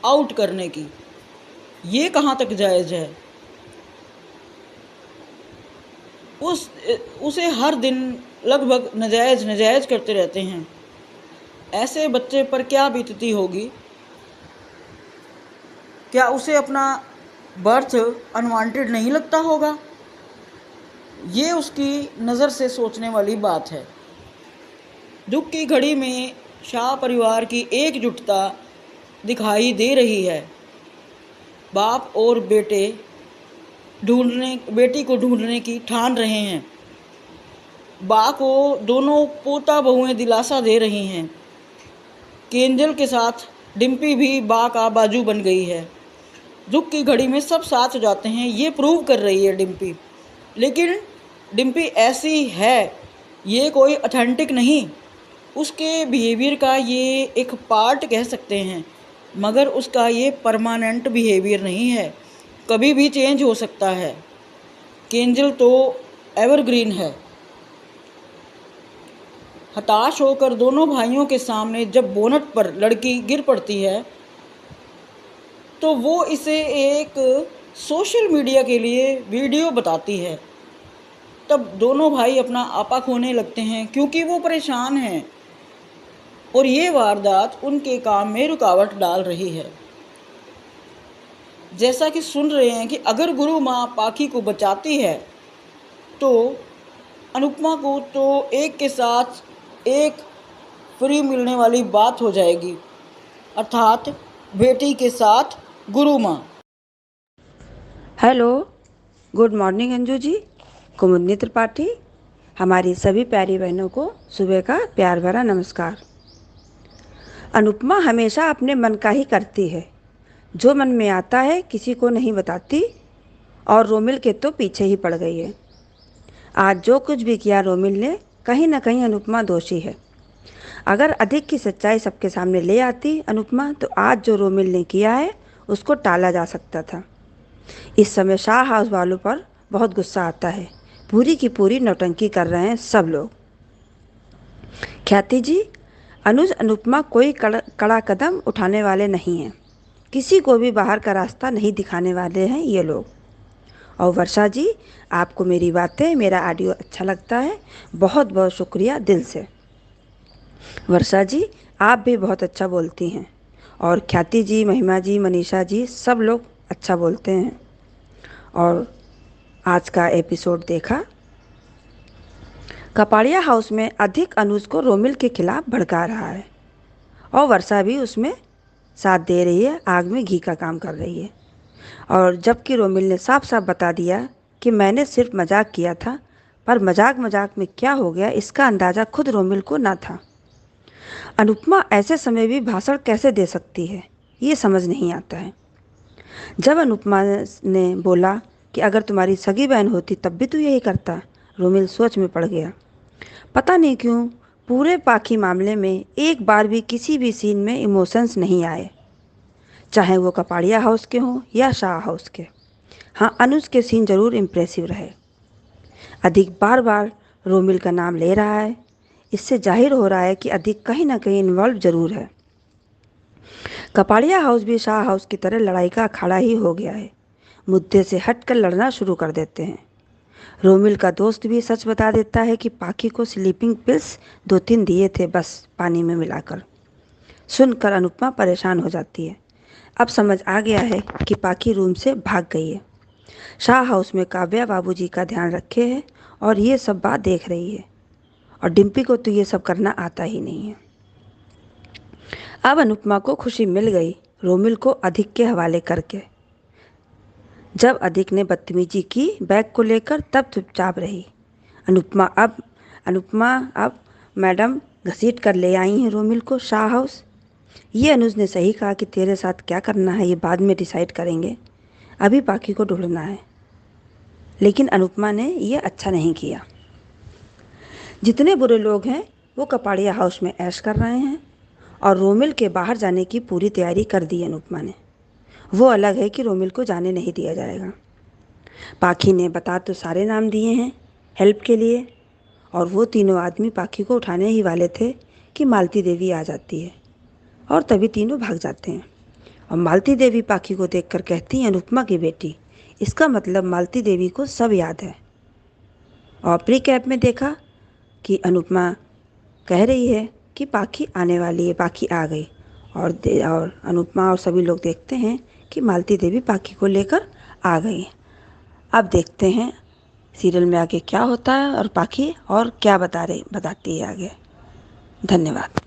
आउट करने की। ये कहाँ तक जायज़ है? उसे हर दिन लगभग नजायज़ करते रहते हैं। ऐसे बच्चे पर क्या बीतती होगी? क्या उसे अपना बर्थ अनवांटेड नहीं लगता होगा? ये उसकी नज़र से सोचने वाली बात है। दुख की घड़ी में शाह परिवार की एकजुटता दिखाई दे रही है। बाप और बेटी को ढूंढने की ठान रहे हैं। बा को दोनों पोता बहुएं दिलासा दे रही हैं। केंजल के साथ डिम्पी भी बा का बाजू बन गई है। दुख की घड़ी में सब साथ जाते हैं, ये प्रूव कर रही है डिम्पी। लेकिन डिम्पी ऐसी है, ये कोई ऑथेंटिक नहीं। उसके बिहेवियर का ये एक पार्ट कह सकते हैं, मगर उसका ये परमानेंट बिहेवियर नहीं है, कभी भी चेंज हो सकता है। केंजल तो एवरग्रीन है। हताश होकर दोनों भाइयों के सामने जब बोनट पर लड़की गिर पड़ती है तो वो इसे एक सोशल मीडिया के लिए वीडियो बताती है। तब दोनों भाई अपना आपा खोने लगते हैं क्योंकि वो परेशान हैं और ये वारदात उनके काम में रुकावट डाल रही है। जैसा कि सुन रहे हैं कि अगर गुरु माँ पाखी को बचाती है तो अनुपमा को तो एक के साथ एक फ्री मिलने वाली बात हो जाएगी, अर्थात बेटी के साथ गुरु माँ। Hello, good morning Anju ji, कुमुदनी त्रिपाठी। हमारी सभी प्यारी बहनों को सुबह का प्यार भरा नमस्कार। अनुपमा हमेशा अपने मन का ही करती है, जो मन में आता है किसी को नहीं बताती और रोमिल के तो पीछे ही पड़ गई है। आज जो कुछ भी किया रोमिल ने, कहीं ना कहीं अनुपमा दोषी है। अगर अधिक की सच्चाई सबके सामने ले आती अनुपमा, तो आज जो रोमिल ने किया है उसको टाला जा सकता था। इस समय शाह हाउस वालों पर बहुत गुस्सा आता है। पूरी की पूरी नौटंकी कर रहे हैं सब लोग। ख्याति जी, अनुज अनुपमा कोई कड़ा कदम उठाने वाले नहीं हैं। किसी को भी बाहर का रास्ता नहीं दिखाने वाले हैं ये लोग। और वर्षा जी, आपको मेरी बातें, मेरा ऑडियो अच्छा लगता है, बहुत बहुत शुक्रिया दिल से। वर्षा जी, आप भी बहुत अच्छा बोलती हैं। और ख्याति जी, महिमा जी, मनीषा जी, सब लोग अच्छा बोलते हैं। और आज का एपिसोड देखा। कपाड़िया हाउस में अधिक अनुज को रोमिल के खिलाफ भड़का रहा है और वर्षा भी उसमें साथ दे रही है, आग में घी का काम कर रही है। और जबकि रोमिल ने साफ साफ बता दिया कि मैंने सिर्फ मजाक किया था, पर मजाक मजाक में क्या हो गया इसका अंदाज़ा खुद रोमिल को ना था। अनुपमा ऐसे समय भी भाषण कैसे दे सकती है, ये समझ नहीं आता है। जब अनुपमा ने बोला कि अगर तुम्हारी सगी बहन होती तब भी तू यही करता, रोमिल सोच में पड़ गया। पता नहीं क्यों पूरे पाखी मामले में एक बार भी किसी भी सीन में इमोशंस नहीं आए, चाहे वो कपाड़िया हाउस के हों या शाह हाउस के। हाँ, अनुज के सीन ज़रूर इम्प्रेसिव रहे। अधिक बार बार रोमिल का नाम ले रहा है, इससे जाहिर हो रहा है कि अधिक कहीं ना कहीं इन्वॉल्व ज़रूर है। कपाड़िया हाउस भी शाह हाउस की तरह लड़ाई का अखाड़ा ही हो गया है। मुद्दे से हटकर लड़ना शुरू कर देते हैं। रोमिल का दोस्त भी सच बता देता है कि पाखी को स्लीपिंग पिल्स 2-3 दिए थे, बस पानी में मिलाकर। सुनकर अनुपमा परेशान हो जाती है। अब समझ आ गया है कि पाखी रूम से भाग गई है। शाह हाउस में काव्या बाबूजी का ध्यान रखे है और ये सब बात देख रही है। और डिम्पी को तो ये सब करना आता ही नहीं है। अब अनुपमा को खुशी मिल गई रोमिल को अधिक के हवाले करके। जब अधिक ने बदतमीजी की बैग को लेकर, तब चुपचाप रही। अनुपमा अब मैडम घसीट कर ले आई हैं रोमिल को शाह हाउस। ये अनुज ने सही कहा कि तेरे साथ क्या करना है ये बाद में डिसाइड करेंगे, अभी पाखी को ढूंढना है। लेकिन अनुपमा ने ये अच्छा नहीं किया। जितने बुरे लोग हैं वो कपाड़िया हाउस में ऐश कर रहे हैं और रोमिल के बाहर जाने की पूरी तैयारी कर दी अनुपमा ने। वो अलग है कि रोमिल को जाने नहीं दिया जाएगा। पाखी ने बता तो सारे नाम दिए हैं हेल्प के लिए, और वो तीनों आदमी पाखी को उठाने ही वाले थे कि मालती देवी आ जाती है और तभी तीनों भाग जाते हैं। और मालती देवी पाखी को देखकर कहती हैं अनुपमा की बेटी। इसका मतलब मालती देवी को सब याद है। और प्री कैप में देखा कि अनुपमा कह रही है कि पाखी आने वाली है, पाखी आ गई। और अनुपमा और सभी लोग देखते हैं कि मालती देवी पाखी को लेकर आ गई। अब देखते हैं सीरियल में आगे क्या होता है और पाखी और क्या बताती है आगे। धन्यवाद।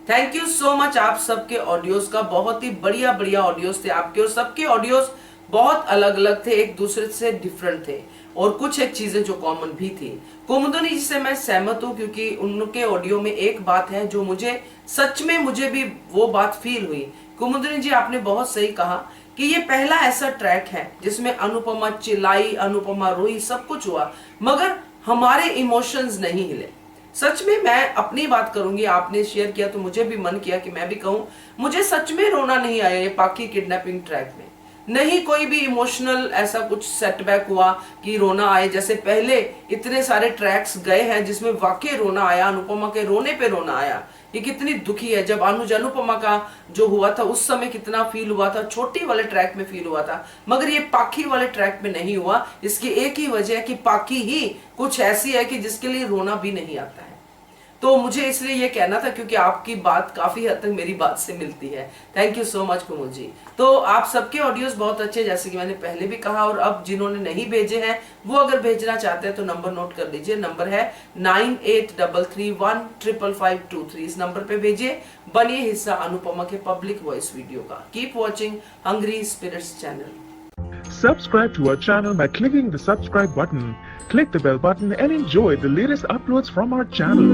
Thank you so much. आप सबके ऑडियोज का बहुत ही बढ़िया बढ़िया ऑडियोज थे आपके, और सबके ऑडियोज बहुत अलग अलग थे, एक दूसरे से डिफरेंट थे, और कुछ एक चीजें जो कॉमन भी थी। कुमुदनी जी से मैं सहमत हूँ, क्योंकि उनके ऑडियो में एक बात है जो मुझे सच में मुझे भी वो बात फील हुई। कुमुदनी जी, आपने बहुत सही कहा कि ये पहला ऐसा ट्रैक है जिसमें अनुपमा चिल्लाई, अनुपमा रोई, सब कुछ हुआ, मगर हमारे इमोशंस नहीं हिले। सच में मैं अपनी बात करूंगी, आपने शेयर किया तो मुझे भी मन किया कि मैं भी कहूं, मुझे सच में रोना नहीं आया ये पाखी किडनैपिंग ट्रैक में। नहीं कोई भी इमोशनल ऐसा कुछ सेटबैक हुआ कि रोना आए। जैसे पहले इतने सारे ट्रैक्स गए हैं जिसमें वाकई रोना आया, अनुपमा के रोने पे रोना आया। ये कितनी दुखी है। जब अनुज अनुपमा का जो हुआ था उस समय कितना फील हुआ था, छोटी वाले ट्रैक में फील हुआ था, मगर ये पाखी वाले ट्रैक में नहीं हुआ। इसकी एक ही वजह है कि पाखी ही कुछ ऐसी है कि जिसके लिए रोना भी नहीं आता है। तो मुझे इसलिए ये कहना था क्योंकि आपकी बात काफी हद तक मेरी बात से मिलती है। थैंक यू सो मच कुमुद जी। तो आप सबके ऑडियोज बहुत अच्छे, जैसे कि मैंने पहले भी कहा, और अब जिन्होंने नहीं भेजे हैं वो अगर भेजना चाहते हैं तो नंबर नोट कर लीजिए। नंबर है 9833155523। इस नंबर पे भेजिए। बनिए हिस्सा अनुपमा के पब्लिक वॉइस वीडियो का। Keep watching hungry spirits channel. Subscribe to our channel by clicking the subscribe button. Click the bell button and enjoy the latest uploads from our channel.